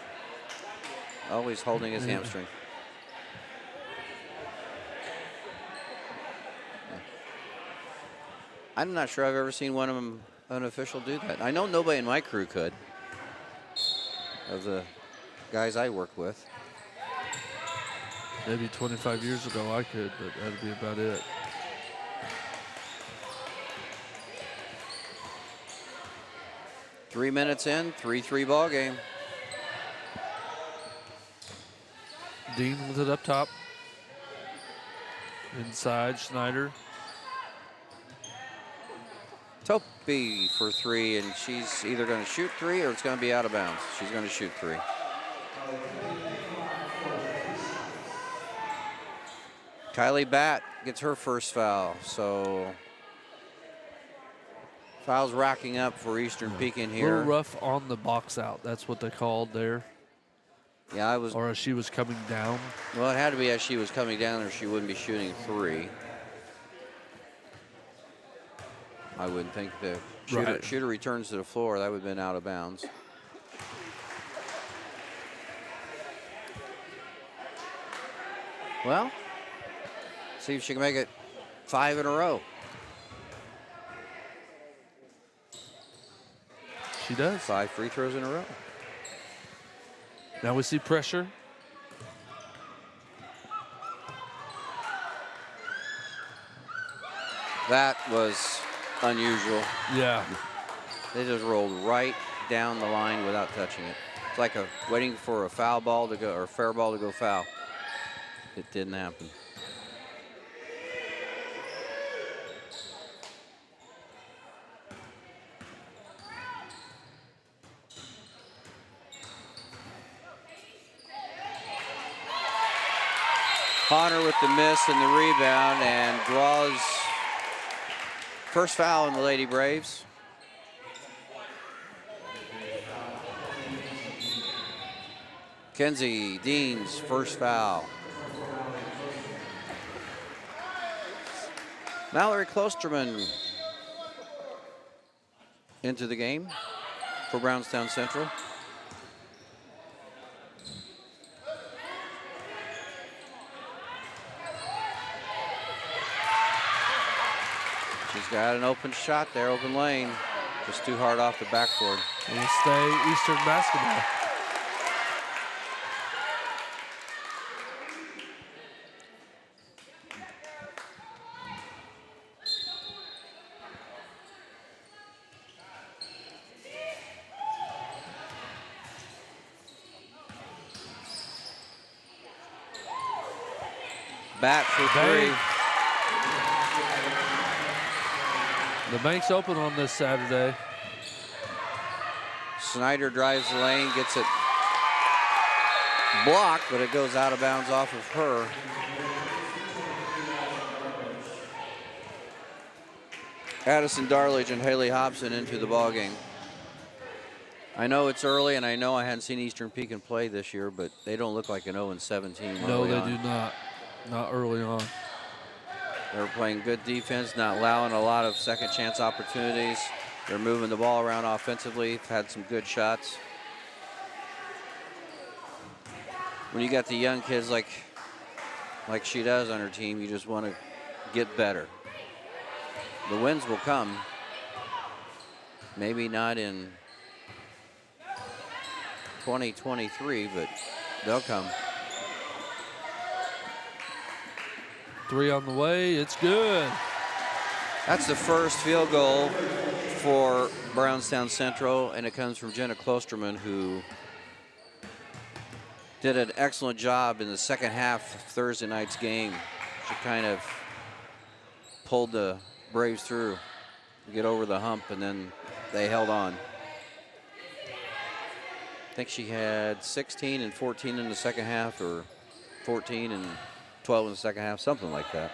Always holding his hamstring. I'm not sure I've ever seen one of them, an official do that. I know nobody in my crew could, of the guys I work with. Maybe 25 years ago I could, but that'd be about it. Three minutes in, 3-3 ball game. Dean with it up top. Inside, Snyder. Topi for three, and she's either going to shoot three or it's going to be out of bounds. She's going to shoot three. Kylie Batt gets her first foul, so fouls racking up for Eastern Pekin A here. little rough on the box out. That's what they called there. Yeah, I was. Or as she was coming down. Well, it had to be as she was coming down, or she wouldn't be shooting three. I wouldn't think the shooter returns to the floor. That would have been out of bounds. Well, see if she can make it 5 in a row. She does. 5 free throws in a row. Now we see pressure. That was unusual. Yeah. They just rolled right down the line without touching it. It's like waiting for a foul ball to go, or fair ball to go foul. It didn't happen. Honor with the miss and the rebound, and draws first foul in the Lady Braves. Kenzie Dean's first foul. Mallory Klosterman into the game for Brownstown Central. She's got an open shot there, open lane. Just too hard off the backboard. It'll stay Eastern basketball. Back for three. The bank's open on this Saturday. Snyder drives the lane, gets it blocked, but it goes out of bounds off of her. Addison Darledge and Haley Hobson into the ball game. I know it's early, and I know I hadn't seen Eastern Pekin play this year, but they don't look like an 0-17. No, they do not. Not early on. They're playing good defense, not allowing a lot of second chance opportunities. They're moving the ball around offensively, had some good shots. When you got the young kids like she does on her team, you just want to get better. The wins will come. Maybe not in 2023, but they'll come. 3 on the way. It's good. That's the first field goal for Brownstown Central, and it comes from Jenna Klosterman, who did an excellent job in the second half of Thursday night's game. She kind of pulled the Braves through to get over the hump, and then they held on. I think she had 16 and 14 in the second half, or 14 and 12 in the second half, something like that.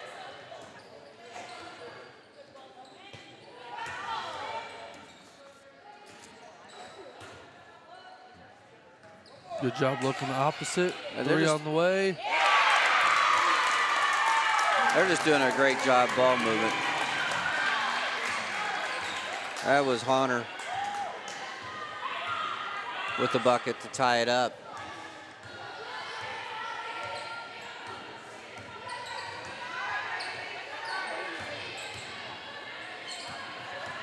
Good job looking the opposite. And 3 on the way. They're just doing a great job ball movement. That was Honor with the bucket to tie it up.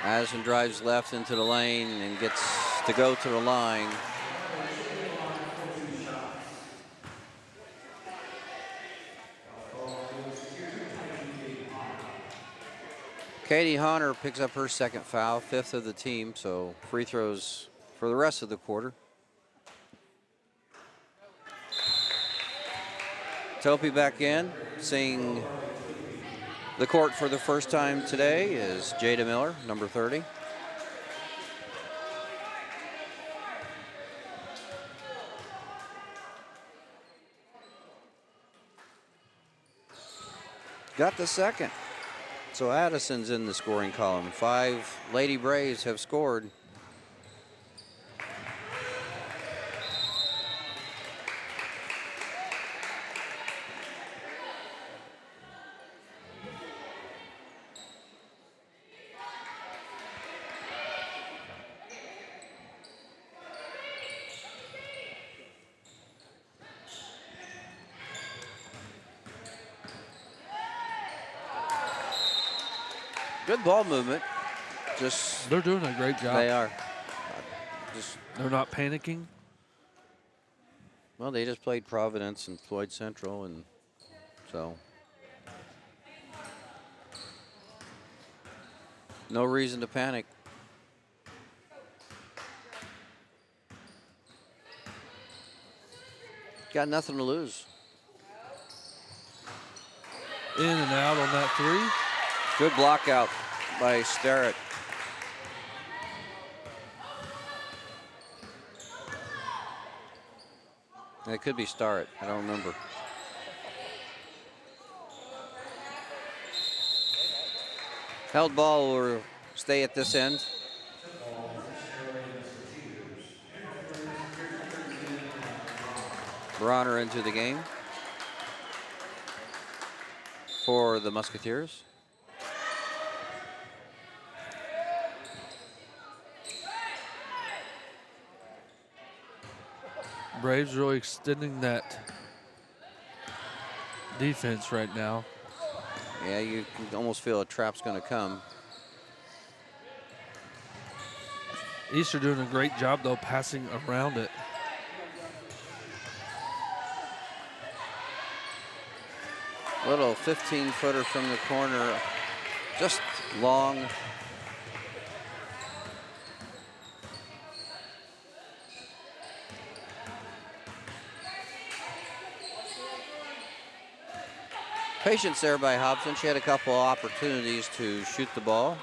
Addison drives left into the lane and gets to go to the line. Katie Honor picks up her second foul, 5th of the team, so free throws for the rest of the quarter. Topi back in, seeing the court for the first time today is Jada Miller, number 30. Got the second. So Addison's in the scoring column. 5 Lady Braves have scored. Good ball movement. They're doing a great job. They are. They're not panicking. Well, they just played Providence and Floyd Central, and so no reason to panic. Got nothing to lose. In and out on that 3. Good block out by Starrett. It could be Starrett. I don't remember. Held ball will stay at this end. Bronner into the game for the Musketeers. Braves really extending that defense right now. Yeah, you can almost feel a trap's going to come. East are doing a great job, though, passing around it. Little 15-footer from the corner, just long. Patience there by Hobson. She had a couple of opportunities to shoot the ball.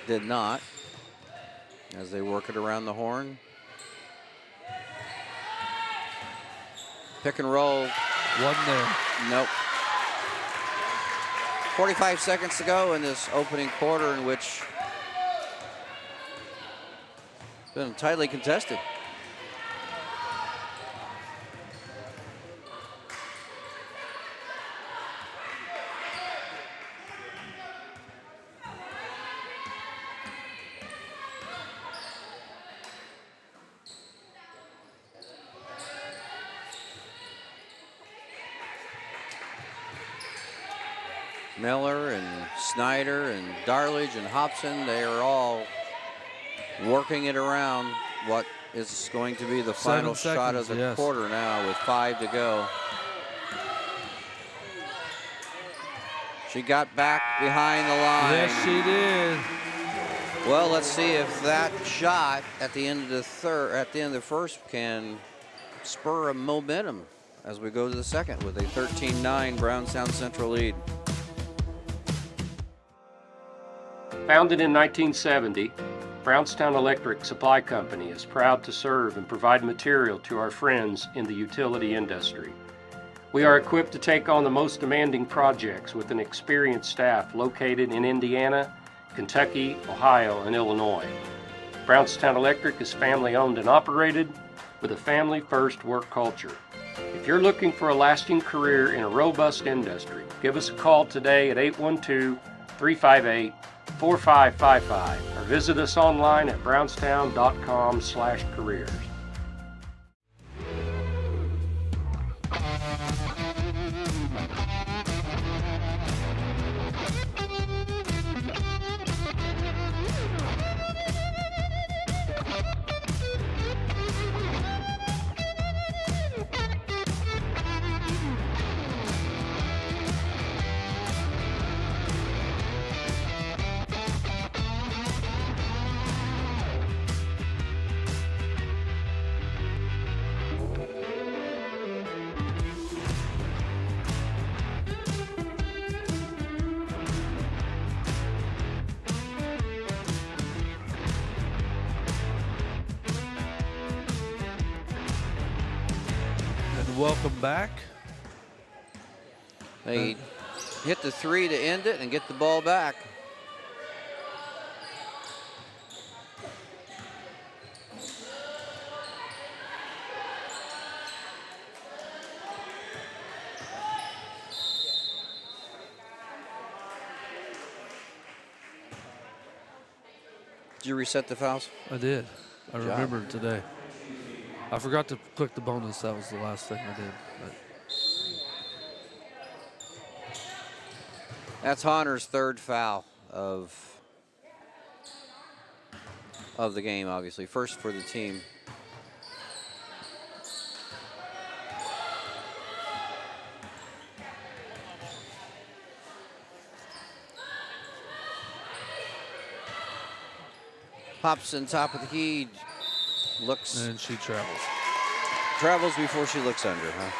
Did not. as they work it around the horn. Pick and roll. One there. Nope. 45 seconds to go in this opening quarter, in which it's been tightly contested. Miller and Snyder and Darledge and Hobson, they are all working it around what is going to be the final shot of the quarter now with 5 to go. She got back behind the line. Yes, she did. Well, let's see if that shot at the end of the first can spur a momentum as we go to the second with a 13-9 Brownstown Central lead. Founded in 1970, Brownstown Electric Supply Company is proud to serve and provide material to our friends in the utility industry. We are equipped to take on the most demanding projects with an experienced staff located in Indiana, Kentucky, Ohio, and Illinois. Brownstown Electric is family-owned and operated with a family-first work culture. If you're looking for a lasting career in a robust industry, give us a call today at 812-358-4555 or visit us online at brownstown.com/careers. Welcome back. They hit the 3 to end it and get the ball back. Did you reset the fouls? I did. I remembered today. I forgot to click the bonus. That was the last thing I did. But. That's Honnor's third foul of the game, obviously. First for the team. Hobson, top of the key. Looks. And she travels. Travels before she looks under, huh?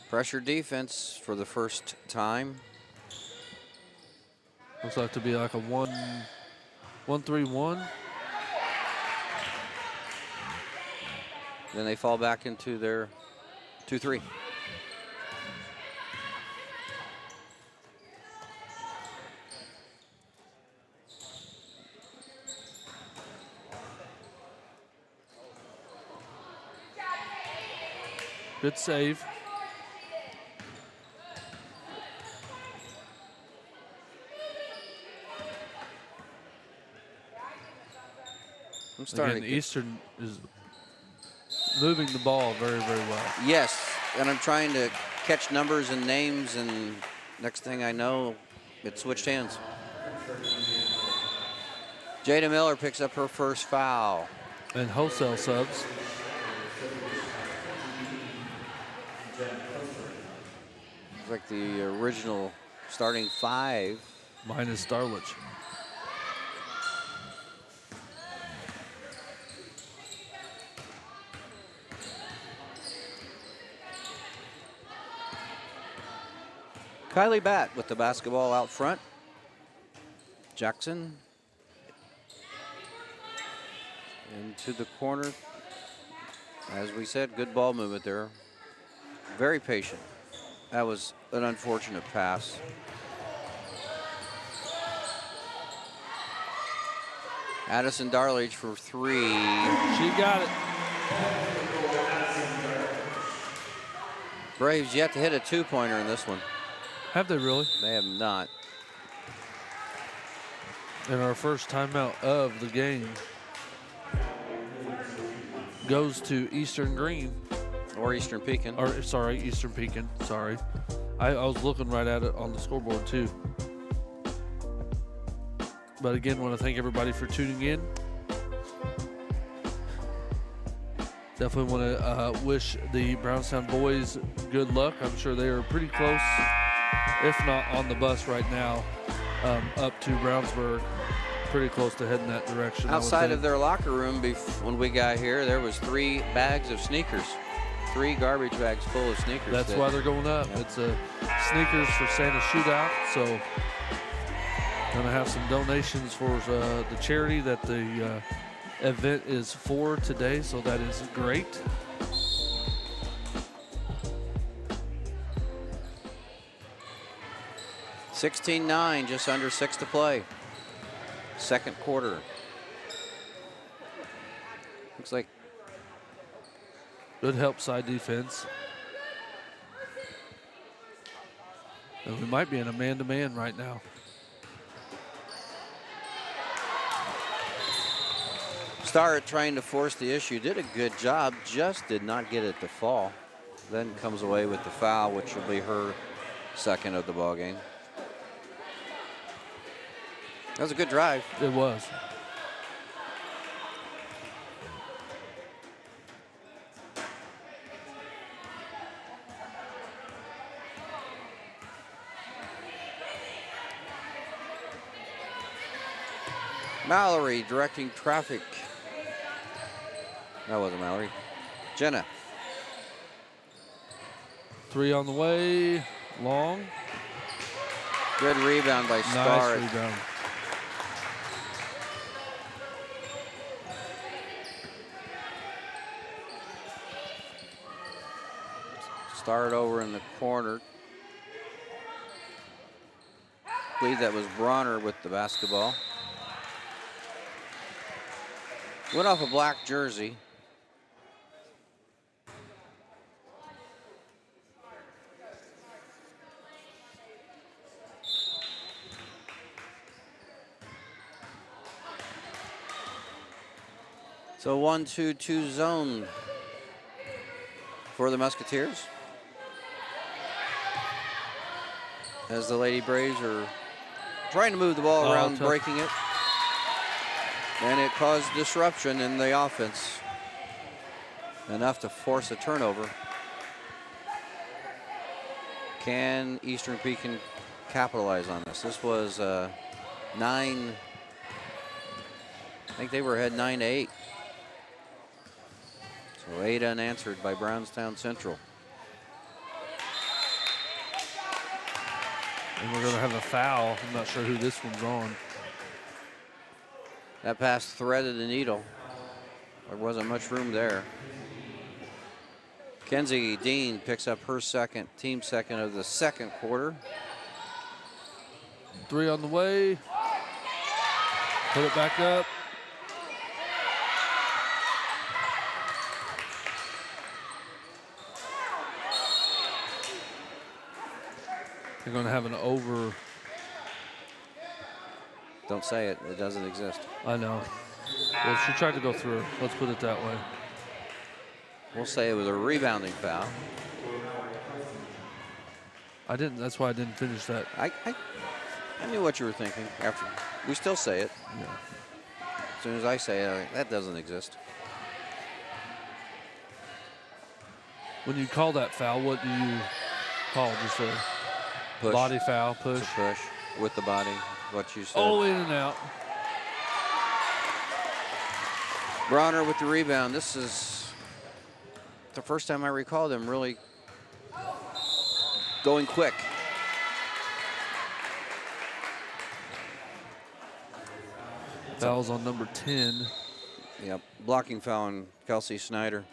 Pressure defense for the first time. Looks like to be like a 1-3-1. Then they fall back into their 2-3. Good save. I'm starting. Again, Eastern is moving the ball very, very well. Yes, and I'm trying to catch numbers and names, and next thing I know, it switched hands. Jada Miller picks up her first foul. And wholesale subs. Like the original starting 5. Minus Darledge. Kylie Batt with the basketball out front. Jackson into the corner. As we said, good ball movement there. Very patient. That was an unfortunate pass. Addison Darlage for 3. She got it. Braves yet to hit a two-pointer in this one. Have they really? They have not. And our first timeout of the game goes to Eastern Green. Or Eastern Pekin. Or, sorry, Eastern Pekin. Sorry. I was looking right at it on the scoreboard, too. But again, want to thank everybody for tuning in. Definitely want to wish the Brownstown boys good luck. I'm sure they are pretty close, if not on the bus right now, up to Brownsburg. Pretty close to heading that direction. Outside of their locker room, when we got here, there was 3 bags of sneakers. 3 garbage bags full of sneakers. That's why they're going up. Yeah. It's sneakers for Santa Shootout. So going to have some donations for the charity that the event is for today. So that is great. $16-9, just under 6 to play. Second quarter. Looks like Good help side defense. And we might be in a man-to-man right now. Starrett trying to force the issue. Did a good job, just did not get it to fall. Then comes away with the foul, which will be her second of the ball game. That was a good drive. It was. Mallory directing traffic. That wasn't Mallory. Jenna. 3 on the way. Long. Good rebound by Nice Starrett. rebound. Starrett over in the corner. I believe that was Bronner with the basketball. Went off a black jersey. So 1-2-2 zone for the Musketeers. As the Lady Braves are trying to move the ball around, tough. breaking it. And it caused disruption in the offense. Enough to force a turnover. Can Eastern Pekin capitalize on this? This was 9. I think they were ahead 9-8. So 8 unanswered by Brownstown Central. And we're going to have a foul. I'm not sure who this one's on. That pass threaded the needle. There wasn't much room there. Kenzie Dean picks up her second, team second of the second quarter. 3 on the way. Put it back up. They're going to have an over. Don't say it, it doesn't exist. I know. Well, she tried to go through. Let's put it that way. We'll say it was a rebounding foul. I didn't. That's why I didn't finish that. I knew what you were thinking. After we still say it. Yeah. As soon as I say it, that doesn't exist. When you call that foul, what do you call? Just a Push. body foul, push? It's a push with the body. What you said. Oh, in and out. Bronner with the rebound. This is the first time I recall them really going quick. Fouls on number 10. Yep, blocking foul on Kelsey Snyder.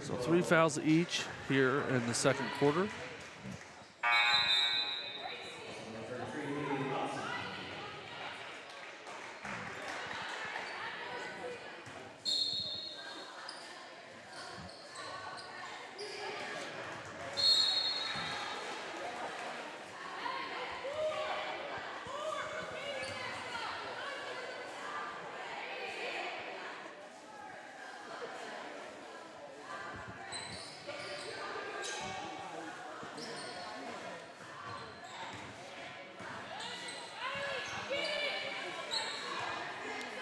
So 3 fouls each here in the second quarter.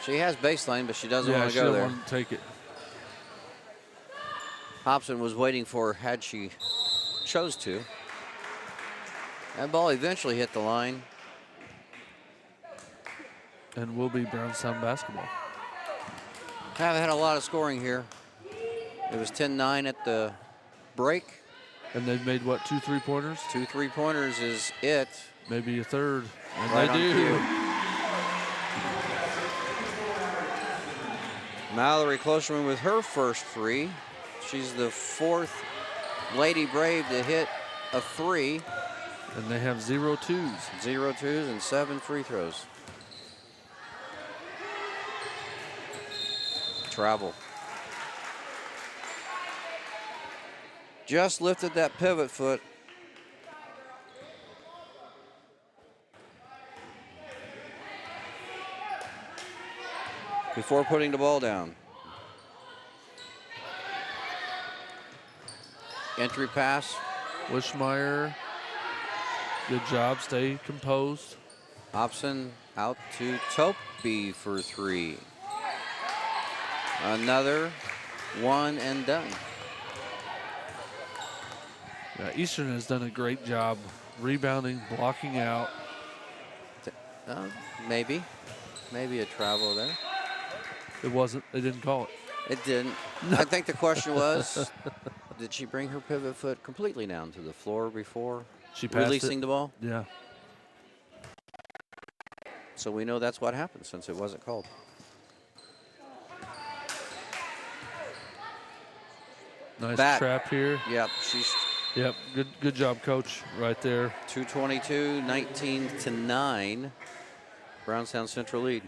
She has baseline, but she doesn't want to she go don't there. want to take it. Hobson was waiting for her had she chose to. That ball eventually hit the line. And will be Brownstown basketball. Haven't had a lot of scoring here. It was 10-9 at the break. And they've made, what, 2 3-pointers? 2 3-pointers is it. Maybe a third. And Right they on do. cue. Mallory Closterman with her first 3. She's the 4th Lady Brave to hit a 3. And they have 0 twos. 0 twos and 7 free throws. Travel. Just lifted that pivot foot. Before putting the ball down. Entry pass. Wishmeyer, good job, stay composed. Hobson out to Topi for 3. Another one and done. Yeah, Eastern has done a great job rebounding, blocking out. Maybe a travel there. It wasn't, they didn't call it. It didn't. I think the question was, did she bring her pivot foot completely down to the floor before She passed releasing it. the ball? Yeah. So we know that's what happened since it wasn't called. Nice Back. trap here. Yep, she's Yep, good job, coach, right there. 2:22, 19-9. Brownstown Central lead.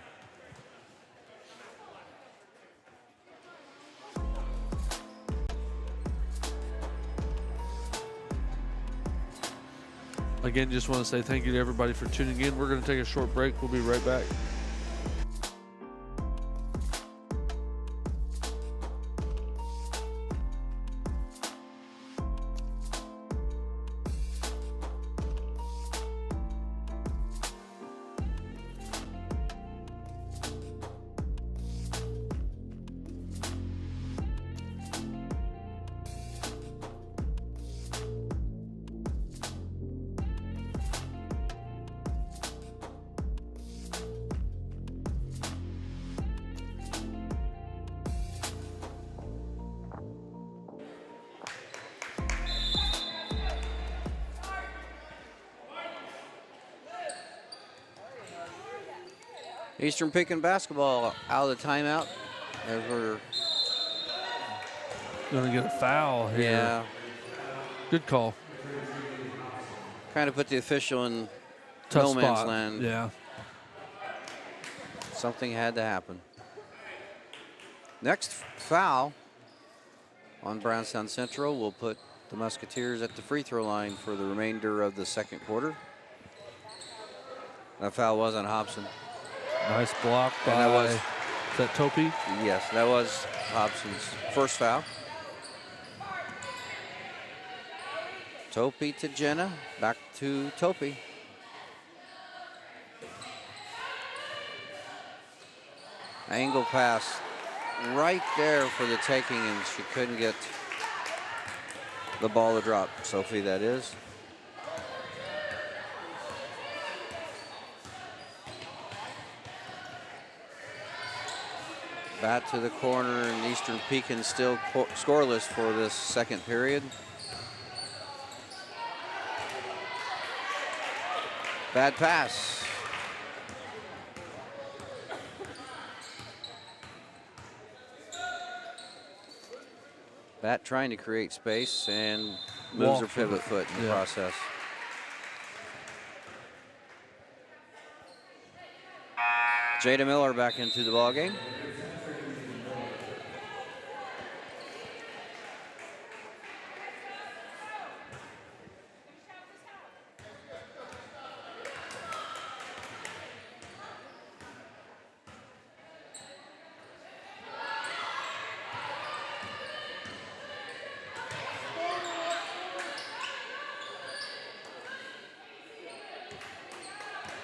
Again, just want to say thank you to everybody for tuning in. We're going to take a short break. We'll be right back. Eastern Pekin basketball out of the timeout as we're Going to get a foul here. Good call. Kind of put the official in Tough no man's spot. land. Yeah. Something had to happen. Next foul on Brownstown Central will put the Musketeers at the free throw line for the remainder of the second quarter. That foul was on Hobson. Nice block by, And that was, is that Topi? yes, that was Hobson's first foul. Topi to Jenna, back to Topi. Angle pass right there for the taking, and she couldn't get the ball to drop. Sophie, that is. Bat to the corner, and Eastern Pekin still scoreless for this second period. Bad pass. Bat trying to create space and moves her pivot foot in the process. Jada Miller back into the ballgame.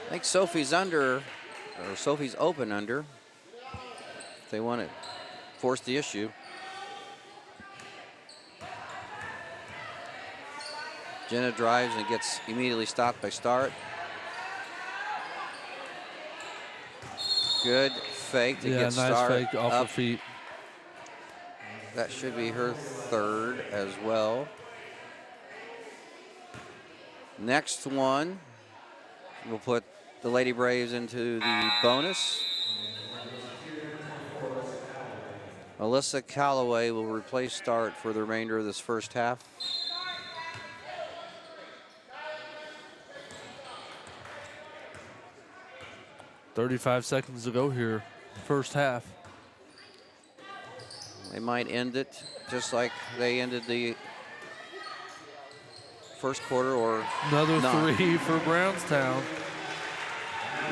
I think Sophie's under, or Sophie's open under. If they want to force the issue. Jenna drives and gets immediately stopped by Starrett. Good fake to get nice Starrett fake off up. her feet. That should be her third as well. Next one, we'll put the Lady Braves into the bonus. Alyssa Calloway will replace Starrett for the remainder of this first half. "35 seconds to go here, first half." They might end it just like they ended the first quarter, or Another not. 3 for Brownstown.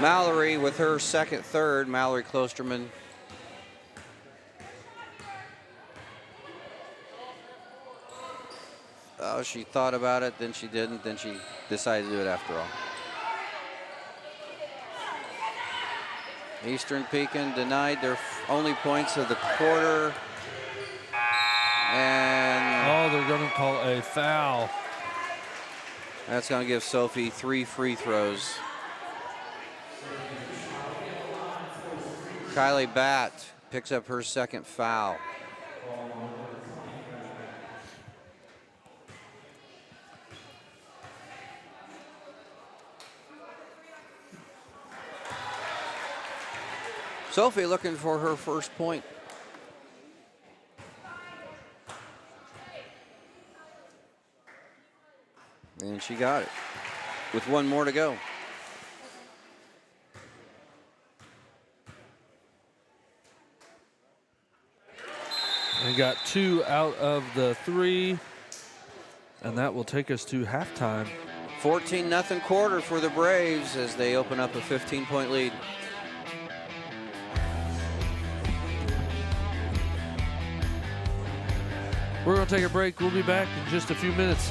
Mallory with her second third, Mallory Klosterman. Oh, she thought about it, then she didn't, then she decided to do it after all. Eastern Pekin denied their only points of the quarter. And Oh, they're going to call a foul. that's going to give Sophie 3 free throws. Kylie Batt picks up her second foul. Sophie looking for her first point. And she got it with one more to go. They got 2 out of the 3, and that will take us to halftime. 14-0 quarter for the Braves as they open up a 15-point lead. We're going to take a break. We'll be back in just a few minutes.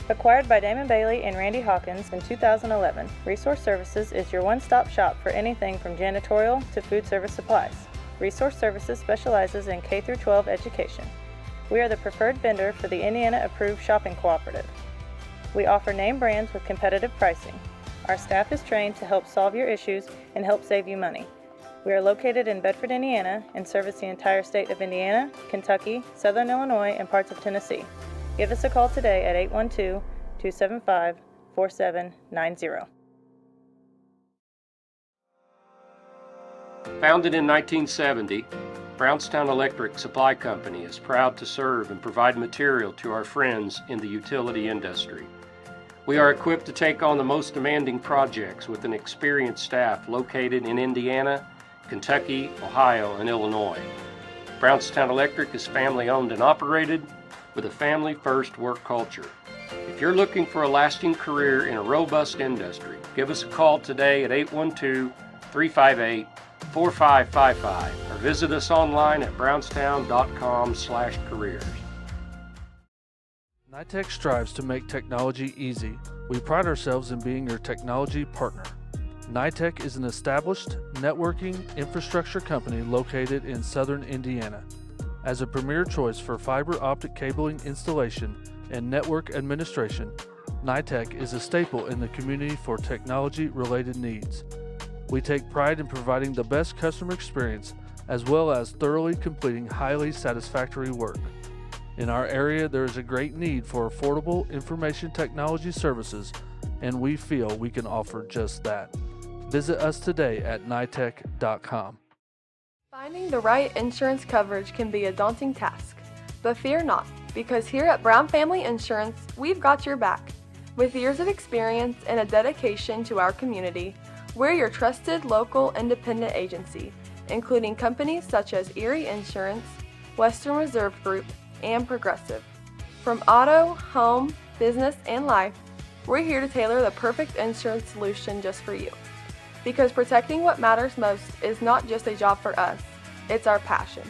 Acquired by Damon Bailey and Randy Hawkins in 2011, Resource Services is your one-stop shop for anything from janitorial to food service supplies. Resource Services specializes in K-12 education. We are the preferred vendor for the Indiana-approved shopping cooperative. We offer name brands with competitive pricing. Our staff is trained to help solve your issues and help save you money. We are located in Bedford, Indiana, and service the entire state of Indiana, Kentucky, Southern Illinois, and parts of Tennessee. Give us a call today at 812-275-4790. Founded in 1970, Brownstown Electric Supply Company is proud to serve and provide material to our friends in the utility industry. We are equipped to take on the most demanding projects with an experienced staff located in Indiana, Kentucky, Ohio, and Illinois. Brownstown Electric is family-owned and operated with a family-first work culture. If you're looking for a lasting career in a robust industry, give us a call today at 812-358-5555. 4555 or visit us online at brownstown.com/careers. NITEC strives to make technology easy. We pride ourselves in being your technology partner. NITEC is an established networking infrastructure company located in southern Indiana. As a premier choice for fiber optic cabling installation and network administration, NITEC is a staple in the community for technology-related needs. We take pride in providing the best customer experience as well as thoroughly completing highly satisfactory work. In our area, there is a great need for affordable information technology services, and we feel we can offer just that. Visit us today at nitec.com. Finding the right insurance coverage can be a daunting task, but fear not, because here at Brown Family Insurance, we've got your back. With years of experience and a dedication to our community, we're your trusted local independent agency, including companies such as Erie Insurance, Western Reserve Group, and Progressive. From auto, home, business, and life, we're here to tailor the perfect insurance solution just for you. Because protecting what matters most is not just a job for us, it's our passion.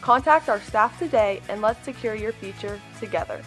Contact our staff today and let's secure your future together.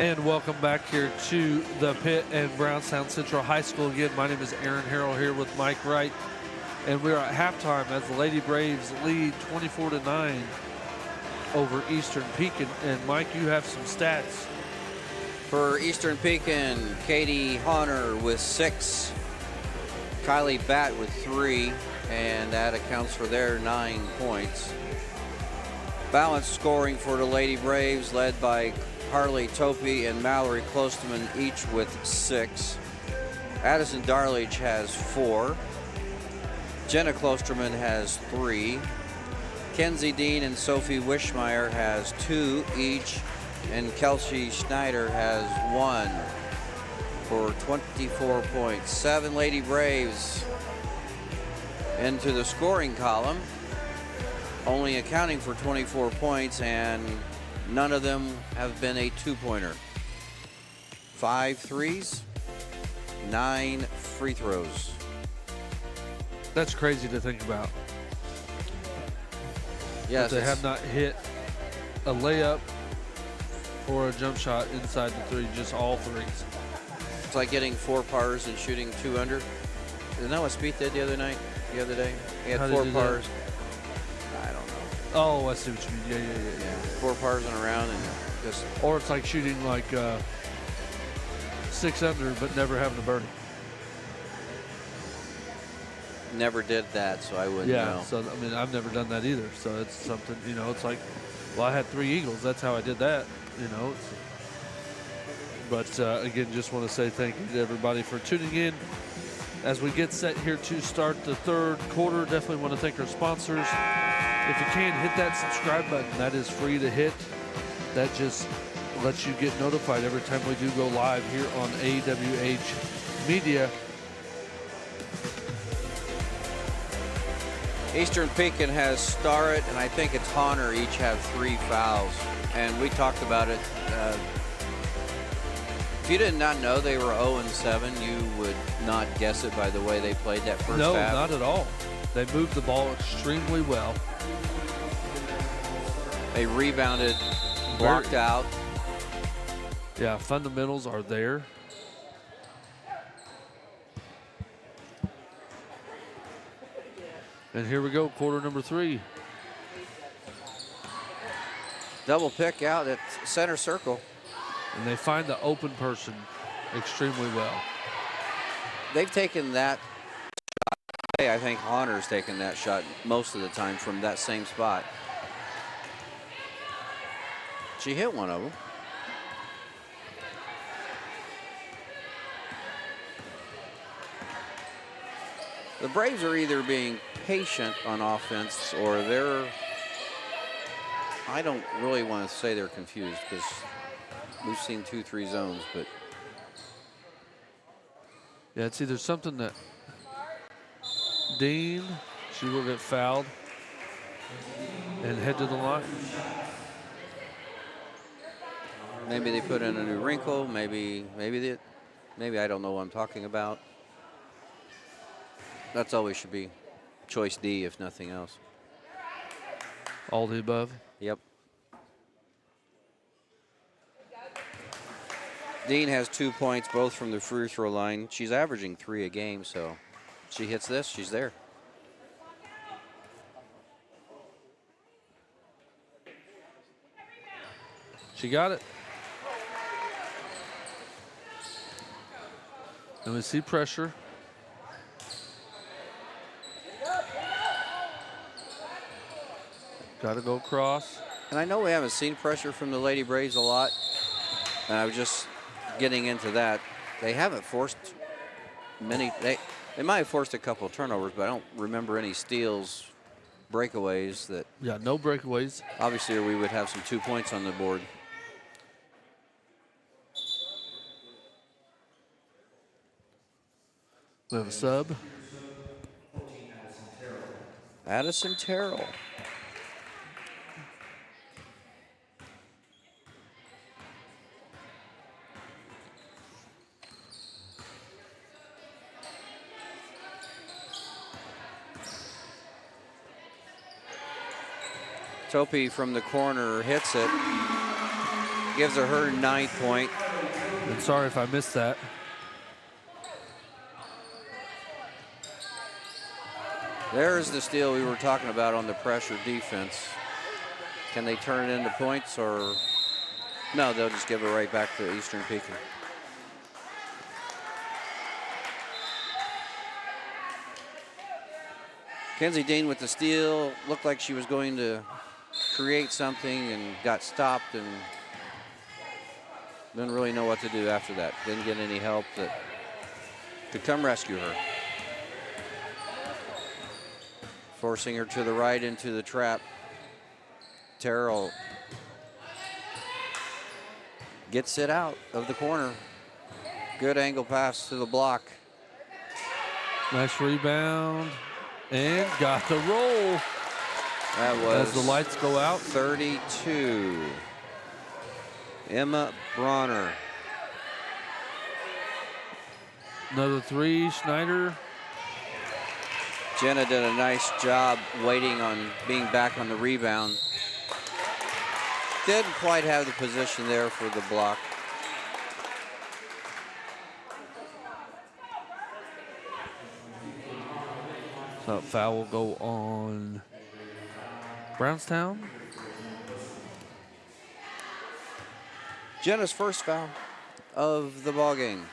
And welcome back here to the pit and Brownstown Central High School again. My name is Aaron Harrell here with Mike Wright. And we're at halftime as the Lady Braves lead 24-9 over Eastern Pekin. And Mike, you have some stats. For Eastern Pekin, Katie Honor with 6, Kylie Batt with 3, and that accounts for their 9 points. Balanced scoring for the Lady Braves, led by Harley Topi and Mallory Klosterman, each with 6. Addison Darlage has 4. Jenna Klosterman has 3. Kenzie Dean and Sophie Wishmeyer has 2 each, and Kelsey Schneider has 1 for 24 points. 7 Lady Braves into the scoring column, only accounting for 24 points, and none of them have been a 2-pointer. 5 threes, 9 free throws. That's crazy to think about. Yes, They have not hit a layup or a jump shot inside the 3, just all 3s. it's like getting 4 pars and shooting 2 under. Isn't that what Spieth did the other day? He had How did 4 he do that? pars. I don't know. Oh, I see what you mean. Yeah. 4 pars in a round and just Or it's like shooting like 6 under, but never having a birdie. never did that, so I wouldn't know. So I mean, I've never done that either. So it's something, it's like, well, I had 3 eagles. That's how I did that, But again, just want to say thank you to everybody for tuning in. As we get set here to start the 3rd quarter, definitely want to thank our sponsors. If you can, hit that subscribe button. That is free to hit. That just lets you get notified every time we do go live here on AWH Media. Eastern Pekin has Starrett and I think it's Honor each have 3 fouls. And we talked about it. If you did not know they were 0-7, you would not guess it by the way they played that first No, half. not at all. They moved the ball extremely well. They rebounded, blocked out. Yeah, fundamentals are there. And here we go, quarter number 3. Double pick out at center circle. And they find the open person extremely well. They've taken that shot. I think Honor's taken that shot most of the time from that same spot. She hit one of them. The Braves are either being patient on offense or I don't really want to say they're confused because we've seen 2-3 zones, but. Yeah, it's either something that Dean, she will get fouled and head to the line. Maybe they put in a new wrinkle. Maybe I don't know what I'm talking about. That's always should be choice D, if nothing else. All the above. Yep. Dean has 2 points, both from the free throw line. She's averaging 3 a game, so she hits this, she's there. She got it. And we see pressure. Got to go across. And I know we haven't seen pressure from the Lady Braves a lot. And I was just getting into that. They haven't forced many. They might have forced a couple of turnovers, but I don't remember any steals, breakaways that. Yeah, no breakaways. Obviously, we would have some 2 points on the board. We have a sub. Addison Terrell. Topi from the corner hits it. gives her 9th point. And sorry if I missed that. There's the steal we were talking about on the pressure defense. Can they turn it into points, or no, they'll just give it right back to Eastern Pekin. Kenzie Dean with the steal. Looked like she was going to create something and got stopped and didn't really know what to do after that. Didn't get any help that could come rescue her. Forcing her to the right into the trap. Terrell gets it out of the corner. Good angle pass to the block. Nice rebound. And got the roll. That was as the lights go out. 32. Emma Bronner. Another three, Schneider. Jenna did a nice job waiting on being back on the rebound. Didn't quite have the position there for the block. So foul will go on Brownstown. Jenna's first foul of the ball game.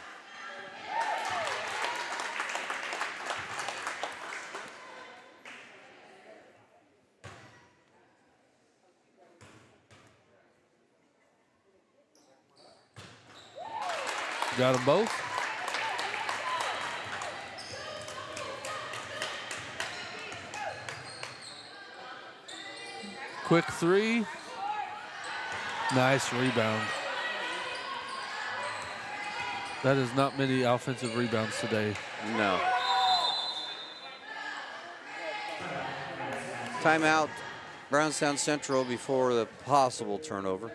Got them both. Quick three. Nice rebound. That is not many offensive rebounds today. No. Timeout, Brownstown Central before the possible turnover.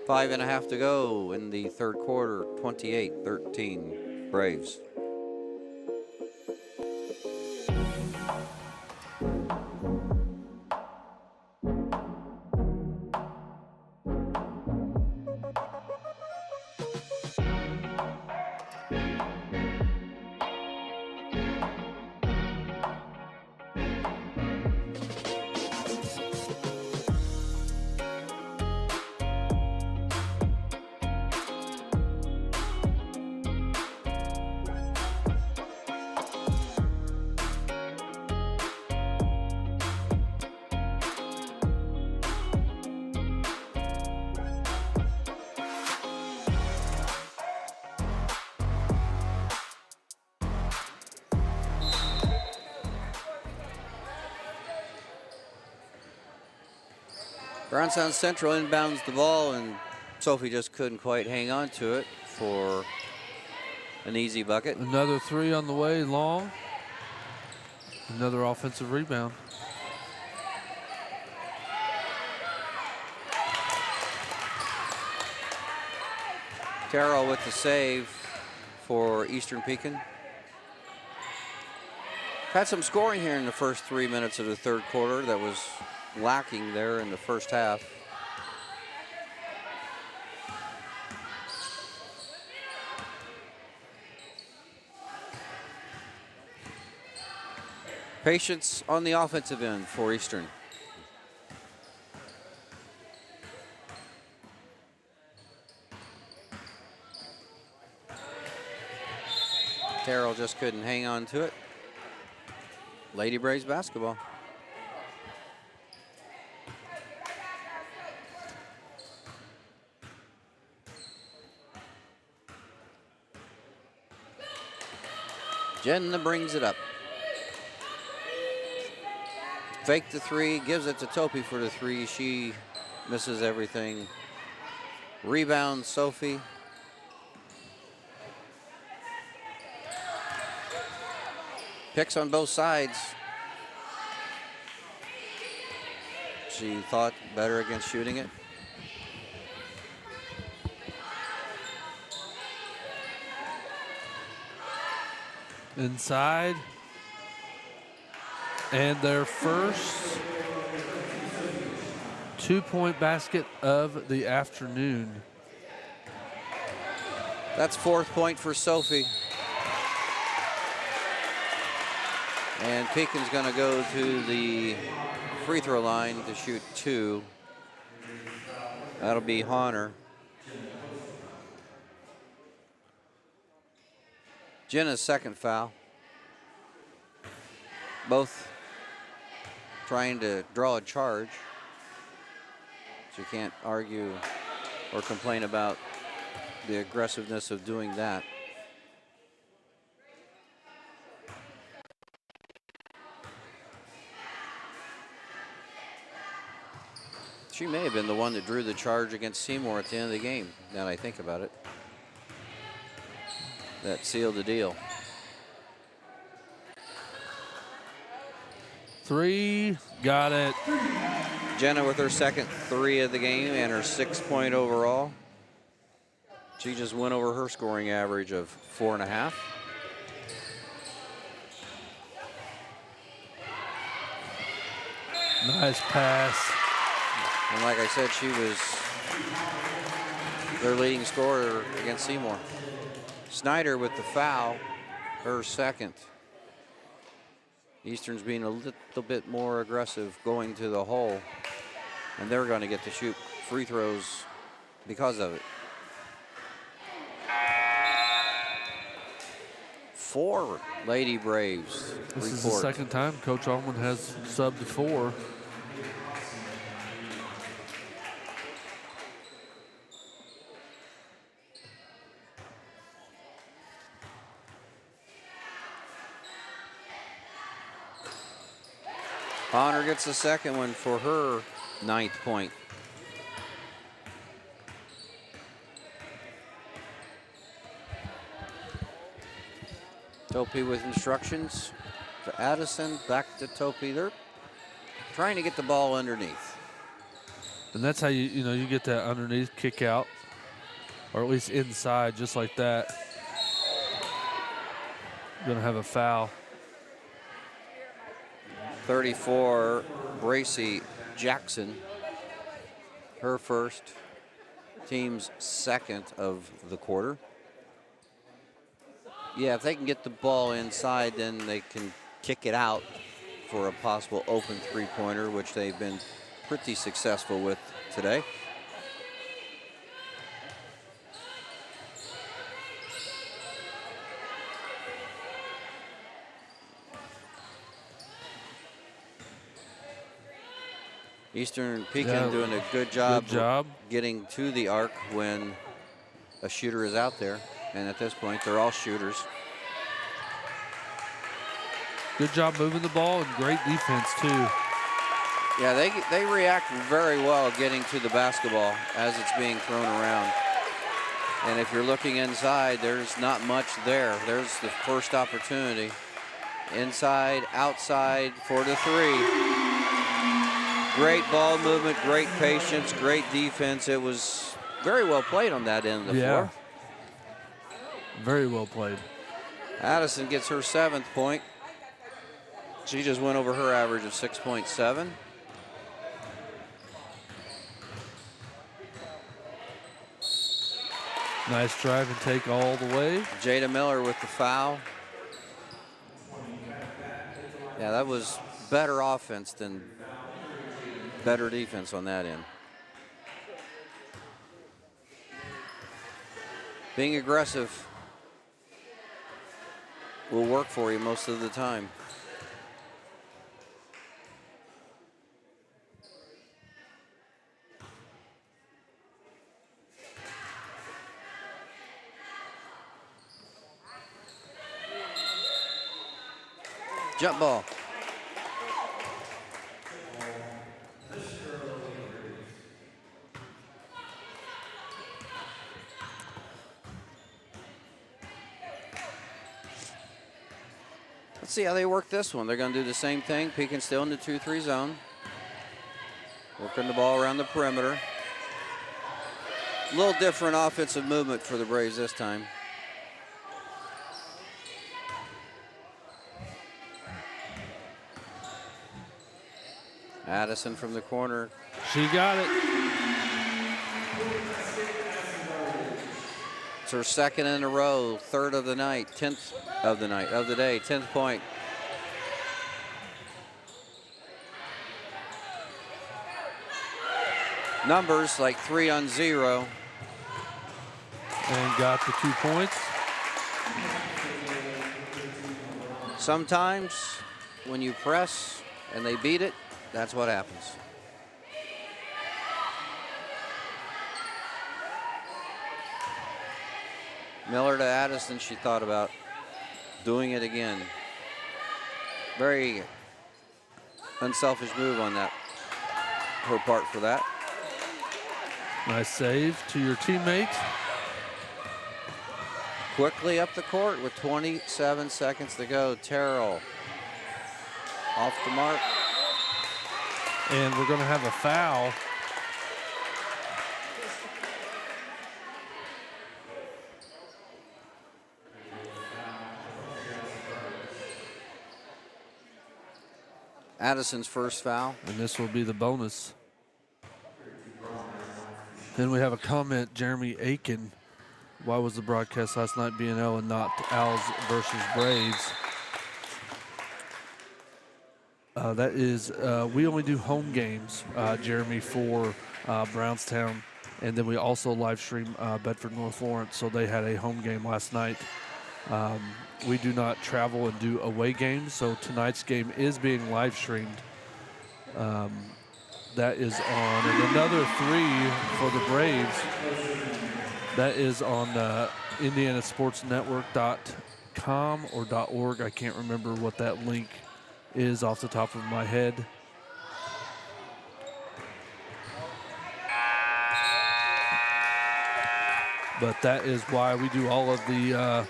5.5 to go in the third quarter, 28-13 Braves. Brownstown Central inbounds the ball, and Sophie just couldn't quite hang on to it for an easy bucket. Another three on the way, long. Another offensive rebound. Terrell with the save for Eastern Pekin. Had some scoring here in the first 3 minutes of the third quarter that was lacking there in the first half. Patience on the offensive end for Eastern. Terrell just couldn't hang on to it. Lady Braves basketball. Jenna brings it up. Fake the three, gives it to Topi for the three. She misses everything. Rebound, Sophie. Picks on both sides. She thought better against shooting it. Inside. And their first 2-point basket of the afternoon. That's 4th point for Sophie. And Pekin's going to go to the free throw line to shoot 2. That'll be Honor. Jenna's 2nd foul. Both trying to draw a charge. So you can't argue or complain about the aggressiveness of doing that. She may have been the one that drew the charge against Seymour at the end of the game, now that I think about it. That sealed the deal. 3, got it. Jenna with her 2nd 3 of the game and her 6-point overall. She just went over her scoring average of 4.5. Nice pass. And like I said, she was their leading scorer against Seymour. Snyder with the foul, her 2nd. Eastern's being a little bit more aggressive going to the hole, and they're going to get to shoot free throws because of it. 4 Lady Braves. This is the 2nd time Coach Allman has subbed 4. Honor gets the 2nd one for her 9th point. Topi with instructions to Addison, back to Topi. They're trying to get the ball underneath. And that's how you get that underneath kick out, or at least inside, just like that. Going to have a foul. 34, Bracy Jackson. Her 1st, team's 2nd of the quarter. Yeah, if they can get the ball inside, then they can kick it out for a possible open 3-pointer, which they've been pretty successful with today. Eastern Pekin doing a good job getting to the arc when a shooter is out there. And at this point, they're all shooters. Good job moving the ball and great defense, too. Yeah, they react very well getting to the basketball as it's being thrown around. And if you're looking inside, there's not much there. There's the first opportunity. Inside, outside, 4 to 3. Great ball movement, great patience, great defense. It was very well played on that end of the floor. Very well played. Addison gets her 7th point. She just went over her average of 6.7. Nice drive and take all the way. Jada Miller with the foul. Yeah, that was better offense than better defense on that end. Being aggressive will work for you most of the time. Jump ball. Let's see how they work this one. They're going to do the same thing. Pekin still in the 2-3 zone. Working the ball around the perimeter. A little different offensive movement for the Braves this time. Addison from the corner. She got it. It's her second in a row, third of the night, 10th of the day, 10th point. Numbers like 3 on 0. And got the 2 points. Sometimes when you press and they beat it, that's what happens. Miller to Addison, she thought about doing it again. Very unselfish move on that, her part for that. Nice save to your teammate. Quickly up the court with 27 seconds to go. Terrell off the mark. And we're going to have a foul. Addison's first foul. And this will be the bonus. Then we have a comment, Jeremy Aiken. Why was the broadcast last night B&L and not Owls versus Braves? That is, we only do home games, Jeremy, for Brownstown. And then we also live stream Bedford North Lawrence, so they had a home game last night. We do not travel and do away games, so tonight's game is being live streamed. That is on, and another 3 for the Braves. That is on IndianaSportsNetwork.com or .org. I can't remember what that link is off the top of my head. But that is why we do all of the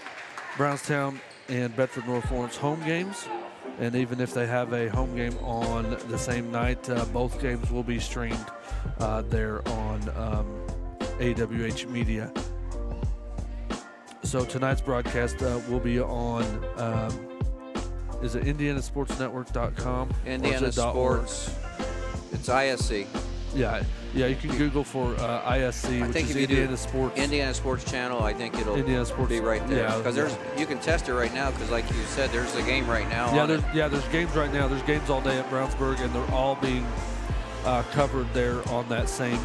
Brownstown and Bedford North Lawrence home games. And even if they have a home game on the same night, both games will be streamed there on AWH Media. So tonight's broadcast will be on, is it IndianaSportsNetwork.com? Indiana Sports. It's ISC. Yeah, you can Google for ISC, which is Indiana Sports. Indiana Sports Channel, I think it'll be right there. Yeah, because you can test it right now, because like you said, there's a game right now. There's games right now. There's games all day at Brownsburg, and they're all being covered there on that same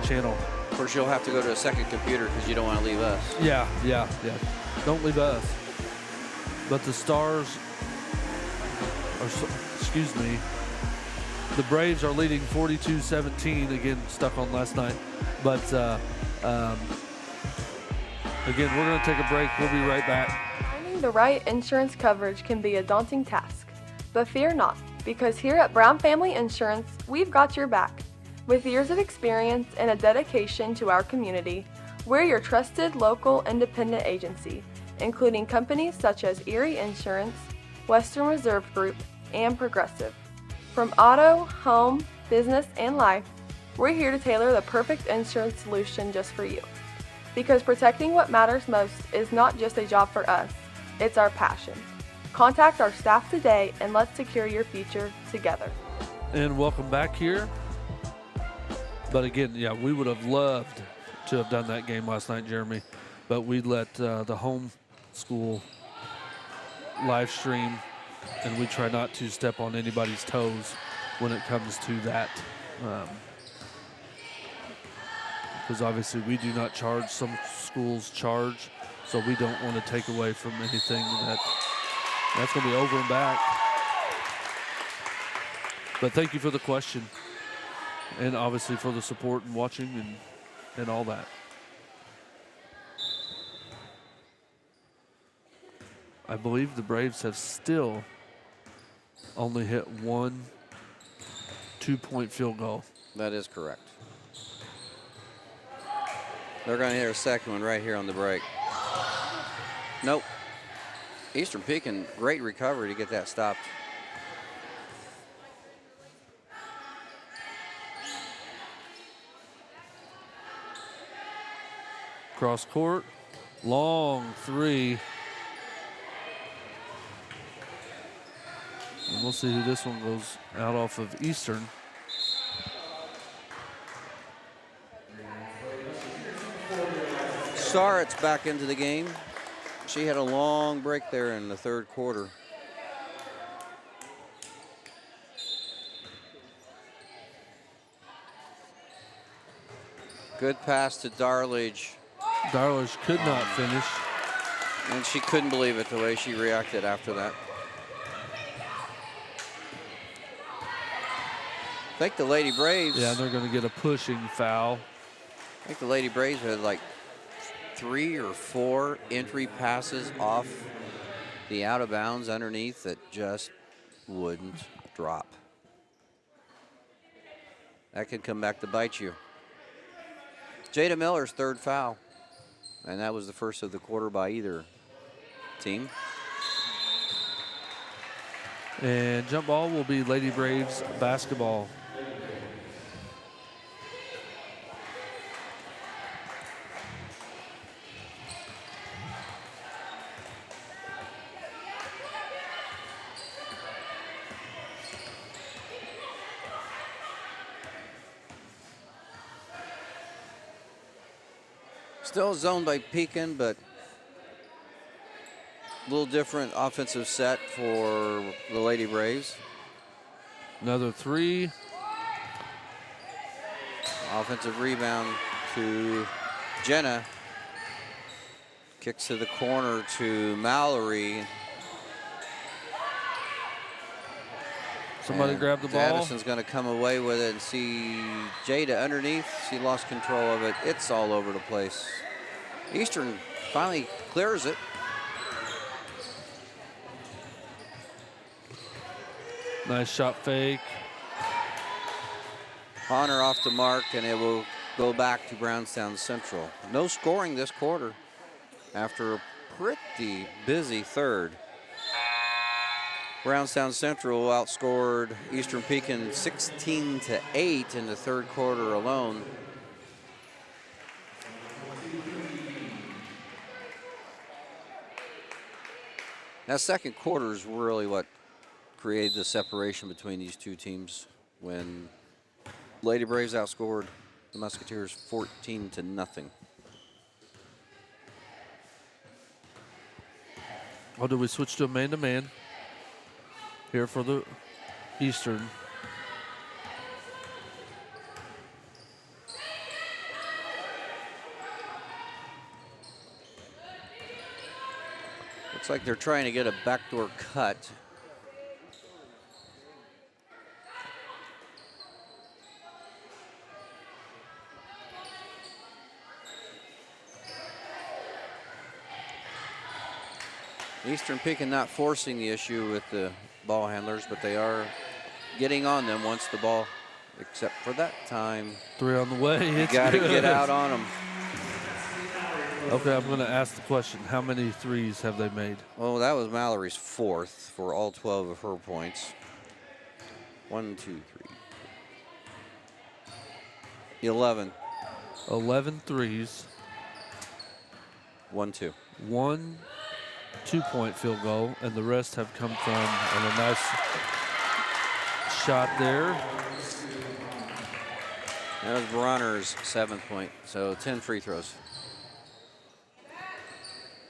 channel. Of course, you'll have to go to a second computer because you don't want to leave us. Yeah. Don't leave us. But the Stars the Braves are leading 42-17, again, stuck on last night. But, again, we're going to take a break. We'll be right back. Finding the right insurance coverage can be a daunting task, but fear not, because here at Brown Family Insurance, we've got your back. With years of experience and a dedication to our community, we're your trusted local independent agency, including companies such as Erie Insurance, Western Reserve Group, and Progressive. From auto, home, business, and life, we're here to tailor the perfect insurance solution just for you. Because protecting what matters most is not just a job for us, it's our passion. Contact our staff today and let's secure your future together. And welcome back here. But again, we would have loved to have done that game last night, Jeremy. But we let the home school live stream, and we try not to step on anybody's toes when it comes to that. Because obviously we do not charge. Some schools charge, so we don't want to take away from anything that's going to be over and back. But thank you for the question, and obviously for the support and watching and all that. I believe the Braves have still only hit one 2-point field goal. That is correct. They're going to hit a second one right here on the break. Nope. Eastern Pekin, great recovery to get that stopped. Cross court, long 3. And we'll see who this one goes out off of Eastern. Starrett's back into the game. She had a long break there in the third quarter. Good pass to Darlage. Darlage could not finish. And she couldn't believe it the way she reacted after that. I think the Lady Braves. Yeah, they're going to get a pushing foul. I think the Lady Braves had like 3 or 4 entry passes off the out of bounds underneath that just wouldn't drop. That could come back to bite you. Jada Miller's third foul, and that was the first of the quarter by either team. And jump ball will be Lady Braves basketball. Still zoned by Pekin, but a little different offensive set for the Lady Braves. Another 3. Offensive rebound to Jenna. Kicks to the corner to Mallory. Somebody And grab the ball. Addison's going to come away with it and see Jada underneath. She lost control of it. It's all over the place. Eastern finally clears it. Nice shot fake. Honor off the mark, and it will go back to Brownstown Central. No scoring this quarter after a pretty busy third. Brownstown Central outscored Eastern Pekin 16-8 in the third quarter alone. That second quarter is really what created the separation between these two teams when Lady Braves outscored the Musketeers 14-0. Oh, do we switch to a man-to-man here for the Eastern? Looks like they're trying to get a backdoor cut. Eastern Pekin not forcing the issue with the ball handlers, but they are getting on them once the ball, except for that time. 3 on the way. You got to get out on them. Okay, I'm going to ask the question. How many threes have they made? Oh, that was Mallory's 4th for all 12 of her points. 1, 2, 3. 11. 11 threes. 1, 2. 1 2-point field goal, and the rest have come from a nice shot there. That was Bronner's 7th point, so 10 free throws.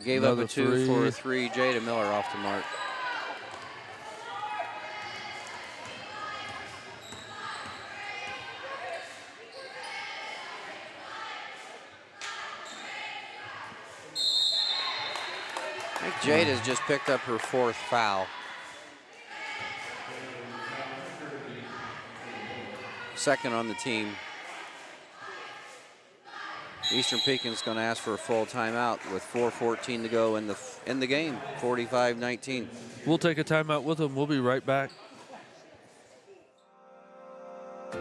Gave Another up a 2 3. for a 3. Jada Miller off the mark. I think Jada's just picked up her 4th foul. Second on the team. Eastern Pekin's going to ask for a full timeout with 4:14 to go in the game. 45-19. We'll take a timeout with them. We'll be right back.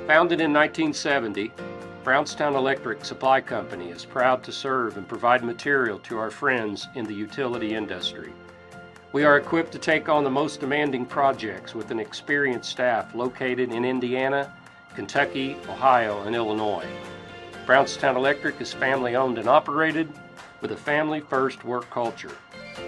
Founded in 1970, Brownstown Electric Supply Company is proud to serve and provide material to our friends in the utility industry. We are equipped to take on the most demanding projects with an experienced staff located in Indiana, Kentucky, Ohio, and Illinois. Brownstown Electric is family owned and operated with a family-first work culture.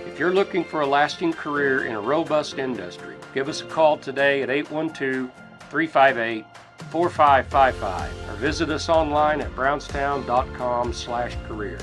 If you're looking for a lasting career in a robust industry, give us a call today at 812-358-4555 or visit us online at brownstown.com/careers.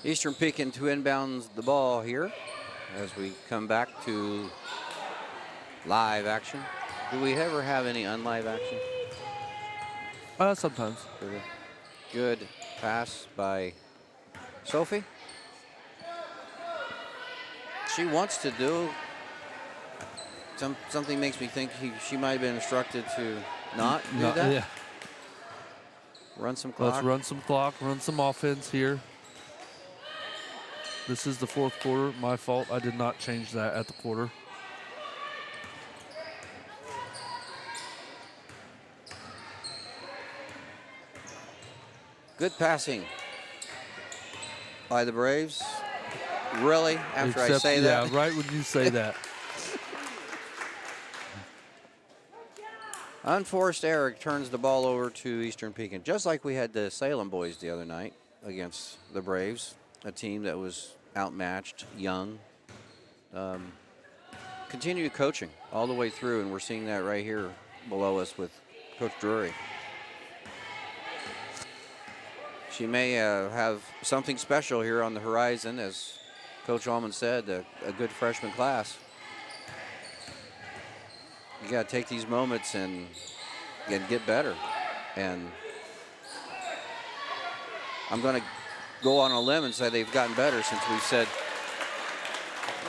Eastern Pekin to inbounds the ball here as we come back to live action. Do we ever have any unlive action? Sometimes. Good pass by Sophie. She wants to do something. Makes me think she might have been instructed to not do that. Yeah. Run some clock. Let's run some clock, run some offense here. This is the fourth quarter. My fault. I did not change that at the quarter. Good passing by the Braves. Really? After I say that? Yeah, right when you say that. Unforced error turns the ball over to Eastern Pekin, just like we had the Salem boys the other night against the Braves, a team that was outmatched, young. Continued coaching all the way through, and we're seeing that right here below us with Coach Drury. She may have something special here on the horizon, as Coach Allman said, a good freshman class. You got to take these moments and get better. And I'm going to go on a limb and say they've gotten better since we've said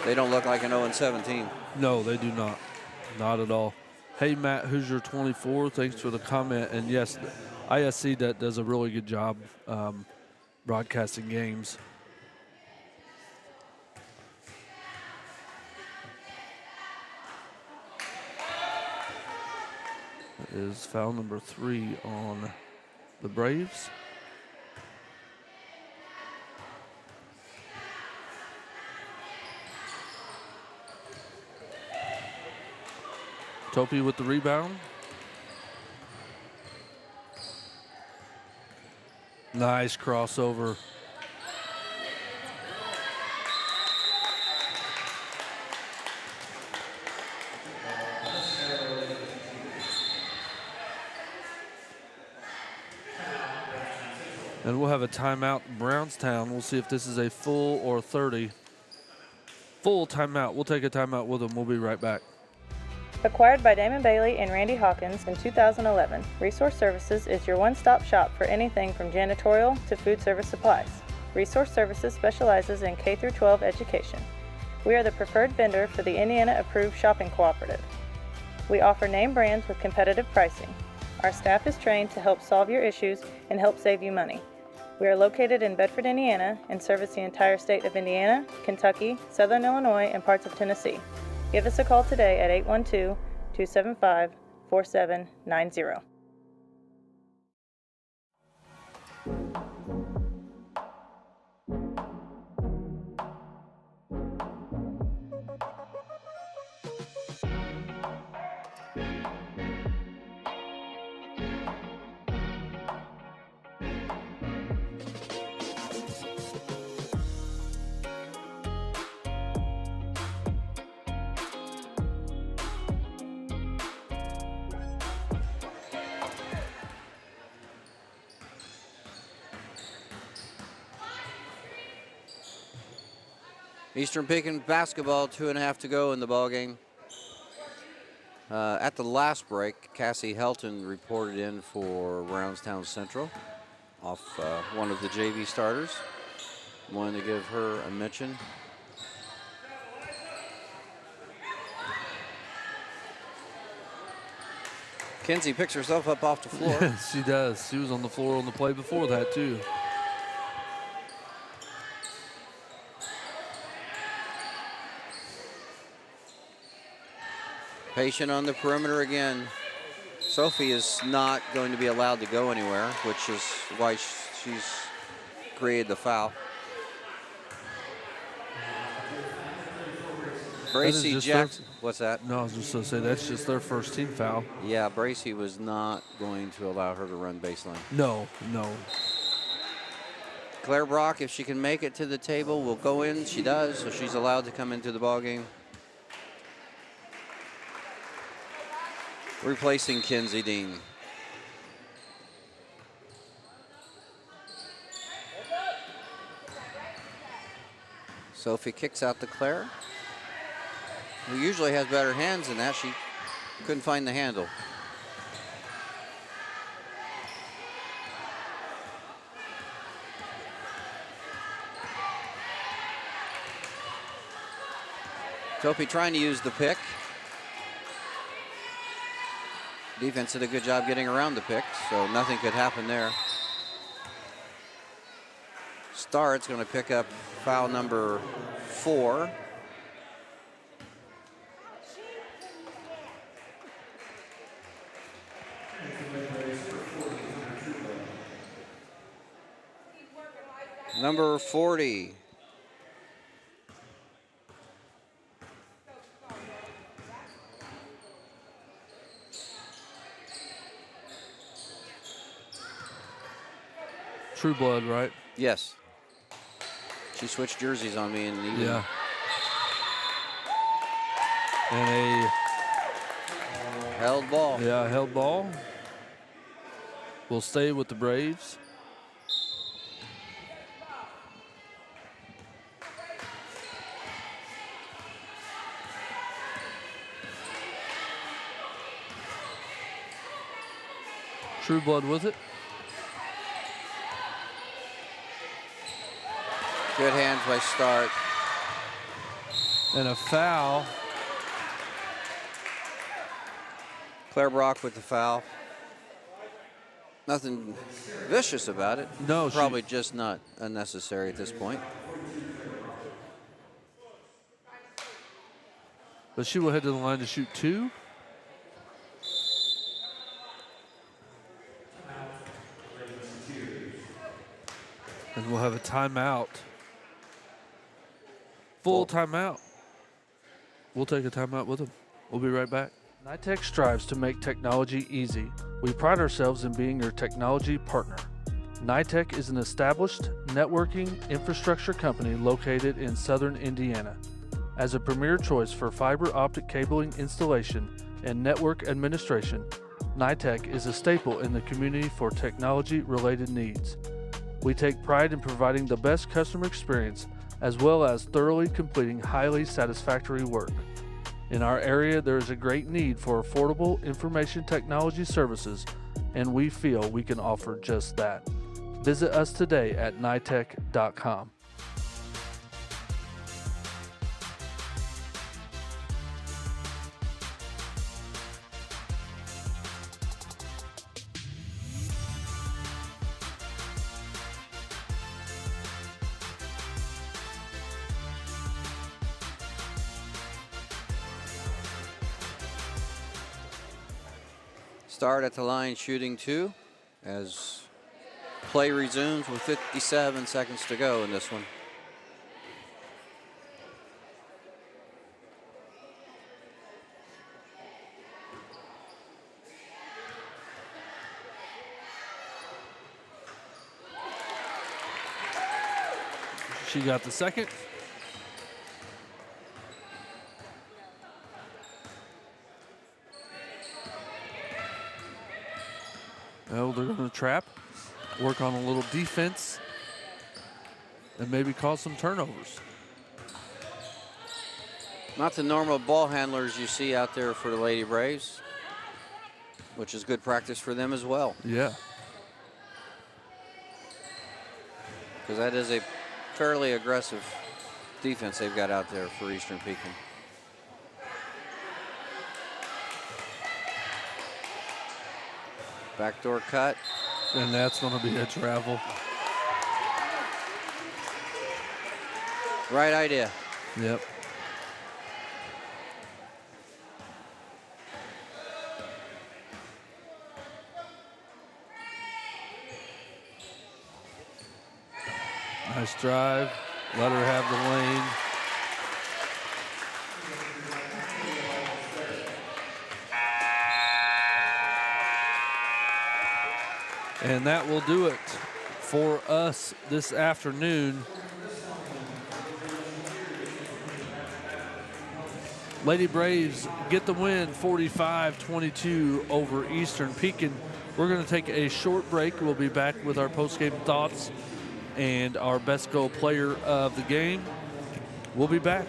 they don't look like an 0-17. No, they do not. Not at all. Hey, Matt, who's your 24? Thanks for the comment. And yes, ISC that does a really good job broadcasting games. That is foul number 3 on the Braves. Topi with the rebound. Nice crossover. And we'll have a timeout in Brownstown. We'll see if this is a full or 30. Full timeout. We'll take a timeout with them. We'll be right back. Acquired by Damon Bailey and Randy Hawkins in 2011, Resource Services is your one-stop shop for anything from janitorial to food service supplies. Resource Services specializes in K-12 education. We are the preferred vendor for the Indiana-approved shopping cooperative. We offer name brands with competitive pricing. Our staff is trained to help solve your issues and help save you money. We are located in Bedford, Indiana, and service the entire state of Indiana, Kentucky, Southern Illinois, and parts of Tennessee. Give us a call today at 812-275-4790. Eastern Pekin basketball, 2.5 to go in the ball game. At the last break, Cassie Helton reported in for Brownstown Central off one of the JV starters. Wanted to give her a mention. Kenzie picks herself up off the floor. She does. She was on the floor on the play before that, too. Patient on the perimeter again. Sophie is not going to be allowed to go anywhere, which is why she's created the foul. Bracy Jackson. What's that? No, I was just going to say that's just their first team foul. Yeah, Bracy was not going to allow her to run baseline. No. Claire Brock, if she can make it to the table, will go in. She does, so she's allowed to come into the ball game. Replacing Kenzie Dean. Sophie kicks out to Claire, who usually has better hands than that. She couldn't find the handle. Sophie trying to use the pick. Defense did a good job getting around the pick, so nothing could happen there. Starrett's going to pick up foul number 4. Number 40. True Blood, right? Yes. She switched jerseys on me, and even Yeah. And held ball. a held ball. Will stay with the Braves. True Blood with it. Good hands by Starrett. And a foul. Claire Brock with the foul. Nothing vicious about it. No, Probably just not unnecessary at this point. But she will head to the line to shoot 2. And we'll have a timeout. Full timeout. We'll take a timeout with them. We'll be right back. NITEC strives to make technology easy. We pride ourselves in being your technology partner. NITEC is an established networking infrastructure company located in southern Indiana. As a premier choice for fiber optic cabling installation and network administration, NITEC is a staple in the community for technology-related needs. We take pride in providing the best customer experience as well as thoroughly completing highly satisfactory work. In our area, there is a great need for affordable information technology services, and we feel we can offer just that. Visit us today at nitec.com. Start at the line shooting 2 as play resumes with 57 seconds to go in this one. She got the second. Well, they're going to trap, work on a little defense, and maybe cause some turnovers. Not the normal ball handlers you see out there for the Lady Braves, which is good practice for them as well, Yeah. because that is a fairly aggressive defense they've got out there for Eastern Pekin. Backdoor cut. And that's going to be a travel. Right idea. Yep. Nice drive. Let her have the lane. And that will do it for us this afternoon. Lady Braves get the win 45-22 over Eastern Pekin. We're going to take a short break. We'll be back with our post-game thoughts and our best goal player of the game. we'll be back.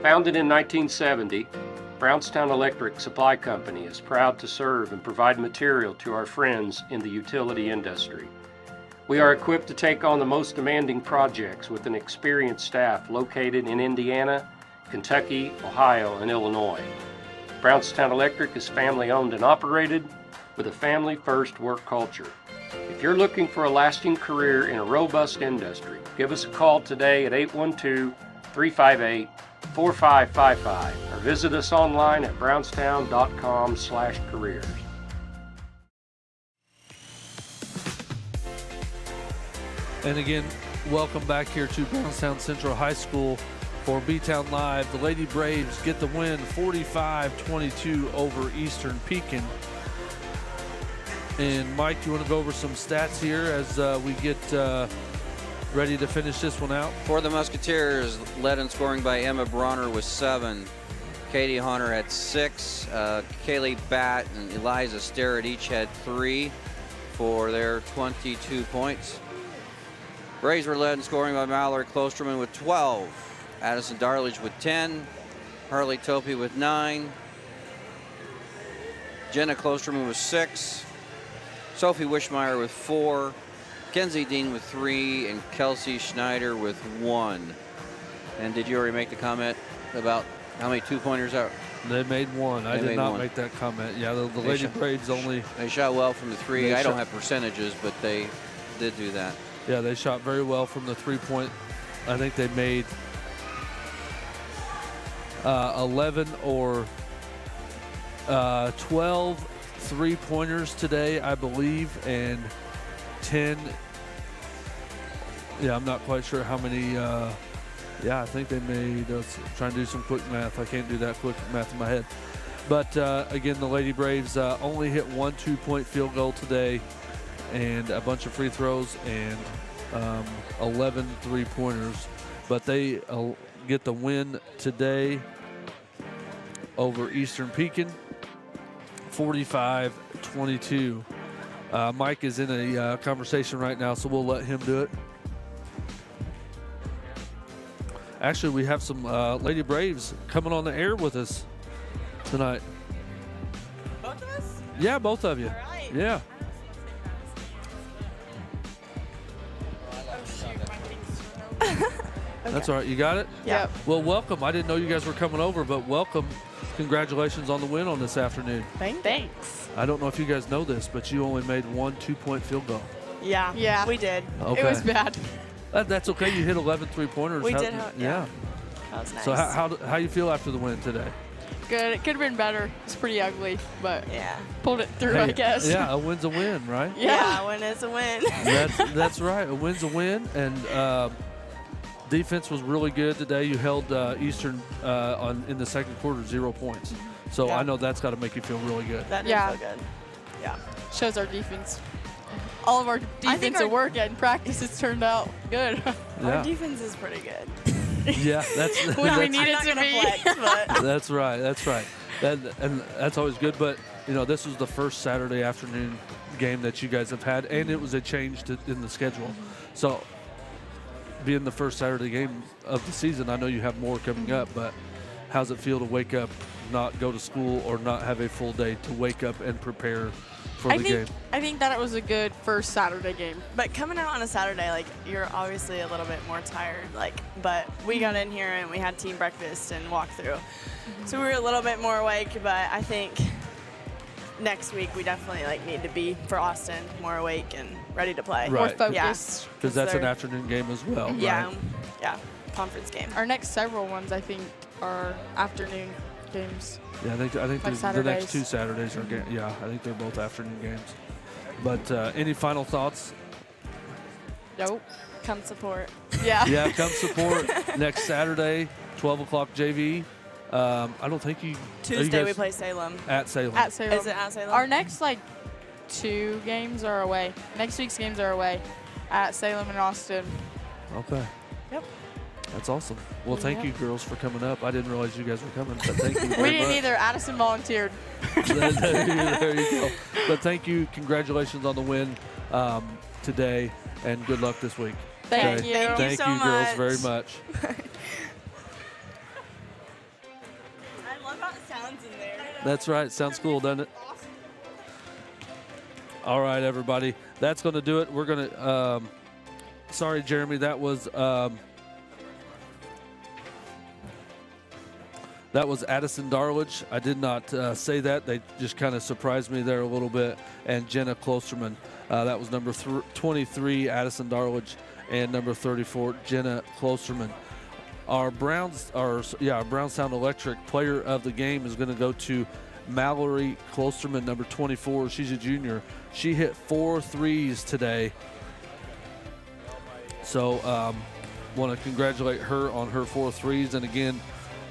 Founded in 1970, Brownstown Electric Supply Company is proud to serve and provide material to our friends in the utility industry. We are equipped to take on the most demanding projects with an experienced staff located in Indiana, Kentucky, Ohio, and Illinois. Brownstown Electric is family-owned and operated with a family-first work culture. If you're looking for a lasting career in a robust industry, give us a call today at 812-358-4555 or visit us online at brownstown.com/careers. And again, welcome back here to Brownstown Central High School for B-Town Live. The Lady Braves get the win 45-22 over Eastern Pekin. And Mike, you want to go over some stats here as we get ready to finish this one out? For the Musketeers, led in scoring by Emma Bronner with 7. Katie Hunter had 6. Kaylee Batt and Eliza Sterrett each had 3 for their 22 points. Braves were led in scoring by Mallory Klosterman with 12. Addison Darledge with 10. Harley Topi with 9. Jenna Klosterman with 6. Sophie Wishmeyer with 4. Kenzie Dean with 3, and Kelsey Schneider with 1. And did you already make the comment about how many two-pointers are? They made one. I did not make that comment. Yeah, the Lady Braves only. They shot well from the 3. I don't have percentages, but they did do that. Yeah, they shot very well from the 3-point. I think they made 11 or 12 3-pointers today, I believe, and 10. Yeah, I'm not quite sure how many. Yeah, I think they made. Let's try and do some quick math. I can't do that quick math in my head. But again, the Lady Braves only hit 1 2-point field goal today, and a bunch of free throws and 11 3-pointers. But they get the win today over Eastern Pekin, 45-22. Mike is in a conversation right now, so we'll let him do it. Actually, we have some Lady Braves coming on the air with us tonight. Both of us? Yeah, both of you. All right. Yeah. Oh, shoot, my thing's That's all right. You got it? Yeah. Well, welcome. I didn't know you guys were coming over, but welcome. Congratulations on the win on this afternoon. Thanks. I don't know if you guys know this, but you only made 1 2-point field goal. Yeah, we did. Okay. It was bad. That's okay. You hit 11 3-pointers. We did, yeah. That was nice. So how you feel after the win today? Good. It could have been better. It's pretty ugly, but Yeah. pulled it through, Hey, I guess. Yeah, a win's a win, right? Yeah, a win is a win. That's right. A win's a win, and defense was really good today. You held Eastern in the second quarter 0 points. So Yeah. I know that's got to make you feel really good. That did Yeah. feel good. Yeah. Shows our defense. All of our I think defensive our- work in practice has turned out good. Our Yeah, defense is pretty good. yeah, that's When we that's, need it I'm to not be. gonna flex, but that's right. That's right. And that's always good. But this was the first Saturday afternoon game that you guys have had, and it was a change in the schedule. So being the first Saturday game of the season, I know you have more coming up, but how's it feel to wake up, not go to school, or not have a full day to wake up and prepare for the game? I think that it was a good first Saturday game. But coming out on a Saturday, like, you're obviously a little bit more tired, but we got in here and we had team breakfast and walkthrough. So we were a little bit more awake, but I think next week we definitely need to be, for Austin, more awake and ready to play. Right. More Yeah. focused. Because that's an they're- afternoon game as well, Yeah, right? yeah, conference game. Our next several ones, I think, are afternoon. games. Yeah, I think the next Saturdays. 2 Saturdays are yeah, I think they're both afternoon games. But any final thoughts? Nope. Come support. Yeah. Yeah, come support next Saturday, 12 o'clock JV. I don't think you. Tuesday we play Salem. At Salem. At Salem. Is it at Salem? Our next 2 games are away. Next week's games are away at Salem and Austin. Okay. Yep. That's awesome. Well, thank Yeah. you, girls, for coming up. I didn't realize you guys were coming, but thank you very We didn't much. either. Addison volunteered. There you go. But thank you. Congratulations on the win today, and good luck this week. Thank Okay? you. Thank you Thank so you, girls, much. very much. I love how it sounds in there. That's right. Sounds cool, doesn't it? All right, everybody. That's going to do it. We're going to sorry, Jeremy. That was Addison Darledge. I did not say that. They just kind of surprised me there a little bit. And Jenna Klosterman. That was number 23, Addison Darledge, and number 34, Jenna Klosterman. Our Brownstown Electric player of the game is going to go to Mallory Klosterman, number 24. She's a junior. She hit 4 threes today. So want to congratulate her on her 4 threes. And again,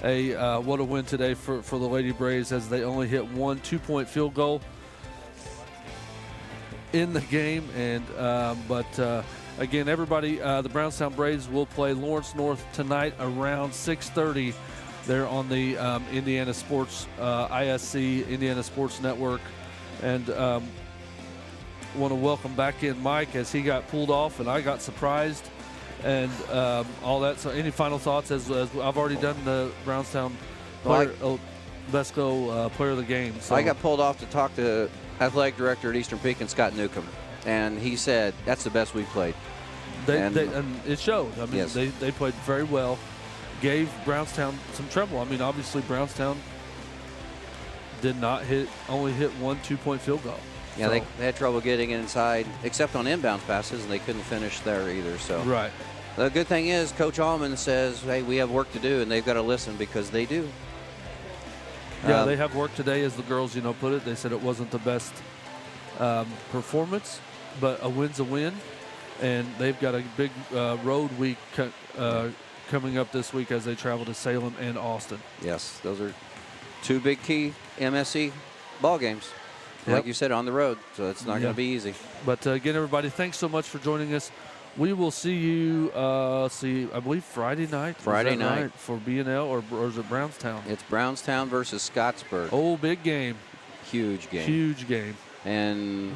what a win today for the Lady Braves, as they only hit 1 2-point field goal in the game. And again, everybody, the Brownstown Braves will play Lawrence North tonight around 6:30. They're on the Indiana Sports ISC Indiana Sports Network, and want to welcome back in Mike, as he got pulled off and I got surprised, and all that. So, any final thoughts? As I've already done the Brownstown Vesco player of the game. So I got pulled off to talk to athletic director at Eastern Pekin, Scott Newcomb, and he said that's the best we played. and it showed. I mean, Yes. they played very well. Gave Brownstown some trouble. I mean, obviously Brownstown only hit 1 2-point field goal. Yeah, So- they had trouble getting inside, except on inbound passes, and they couldn't finish there either. So Right. the good thing is Coach Allman says, hey, we have work to do, and they've got to listen, because they do. Yeah, they have work today, as the girls, put it. They said it wasn't the best performance, but a win's a win, and they've got a big road week coming up this week as they travel to Salem and Austin. Yes, those are 2 big key MSC ball games. Yep. Like you said, on the road, so it's not going Yeah. to be easy. But again, everybody, thanks so much for joining us. We will see you, I believe Friday night. Is Friday that night. right? For B&L, or is it Brownstown? It's Brownstown versus Scottsburg. Oh, big game. Huge game. Huge game. And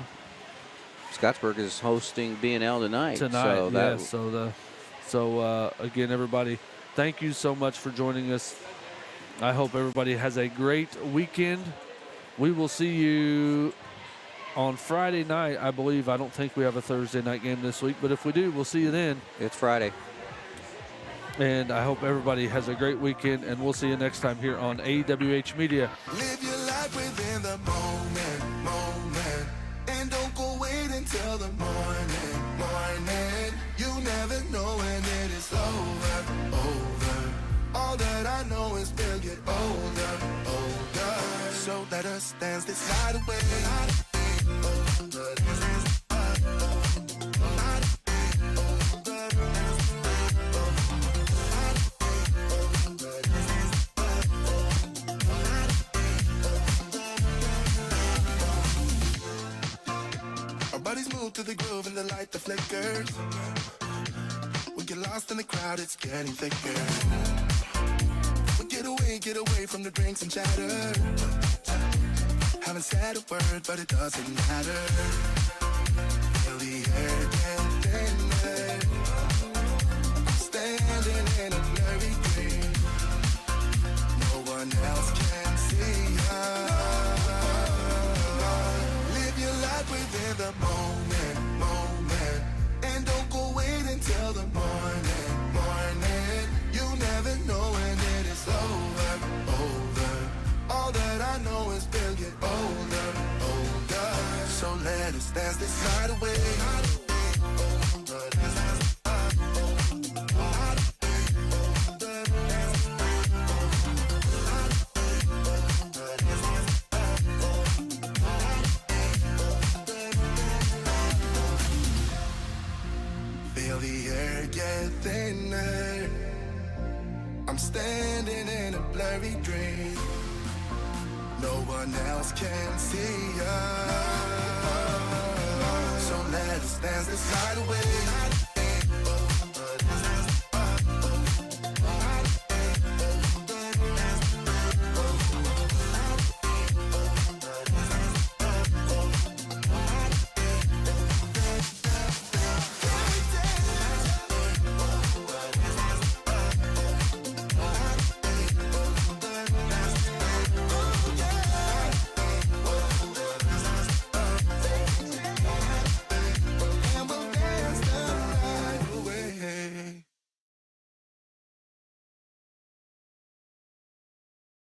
Scottsburg is hosting B&L tonight. Tonight, So yes. So again, everybody, thank you so much for joining us. I hope everybody has a great weekend. We will see you on Friday night, I believe. I don't think we have a Thursday night game this week, but if we do, we'll see you then. It's Friday. And I hope everybody has a great weekend, and we'll see you next time here on AWH Media. Live your life within the moment, and don't go wait until the morning. You never know when it is over. All that I know is we'll get older. So let us dance this night away. Our bodies move to the groove and the light that flickers. We get lost in the crowd, it's getting thicker. We get away from the drinks and chatter. Haven't said a word, but it doesn't matter. Feel the air get thinner. Standing in a blurry dream. No one else can see us. Live your life within the moment, and don't go wait until the morning. You never know when it is over. All that I know is we'll get older. So let us dance this night away. blurry dream. No one else can see us. So let's dance this night away.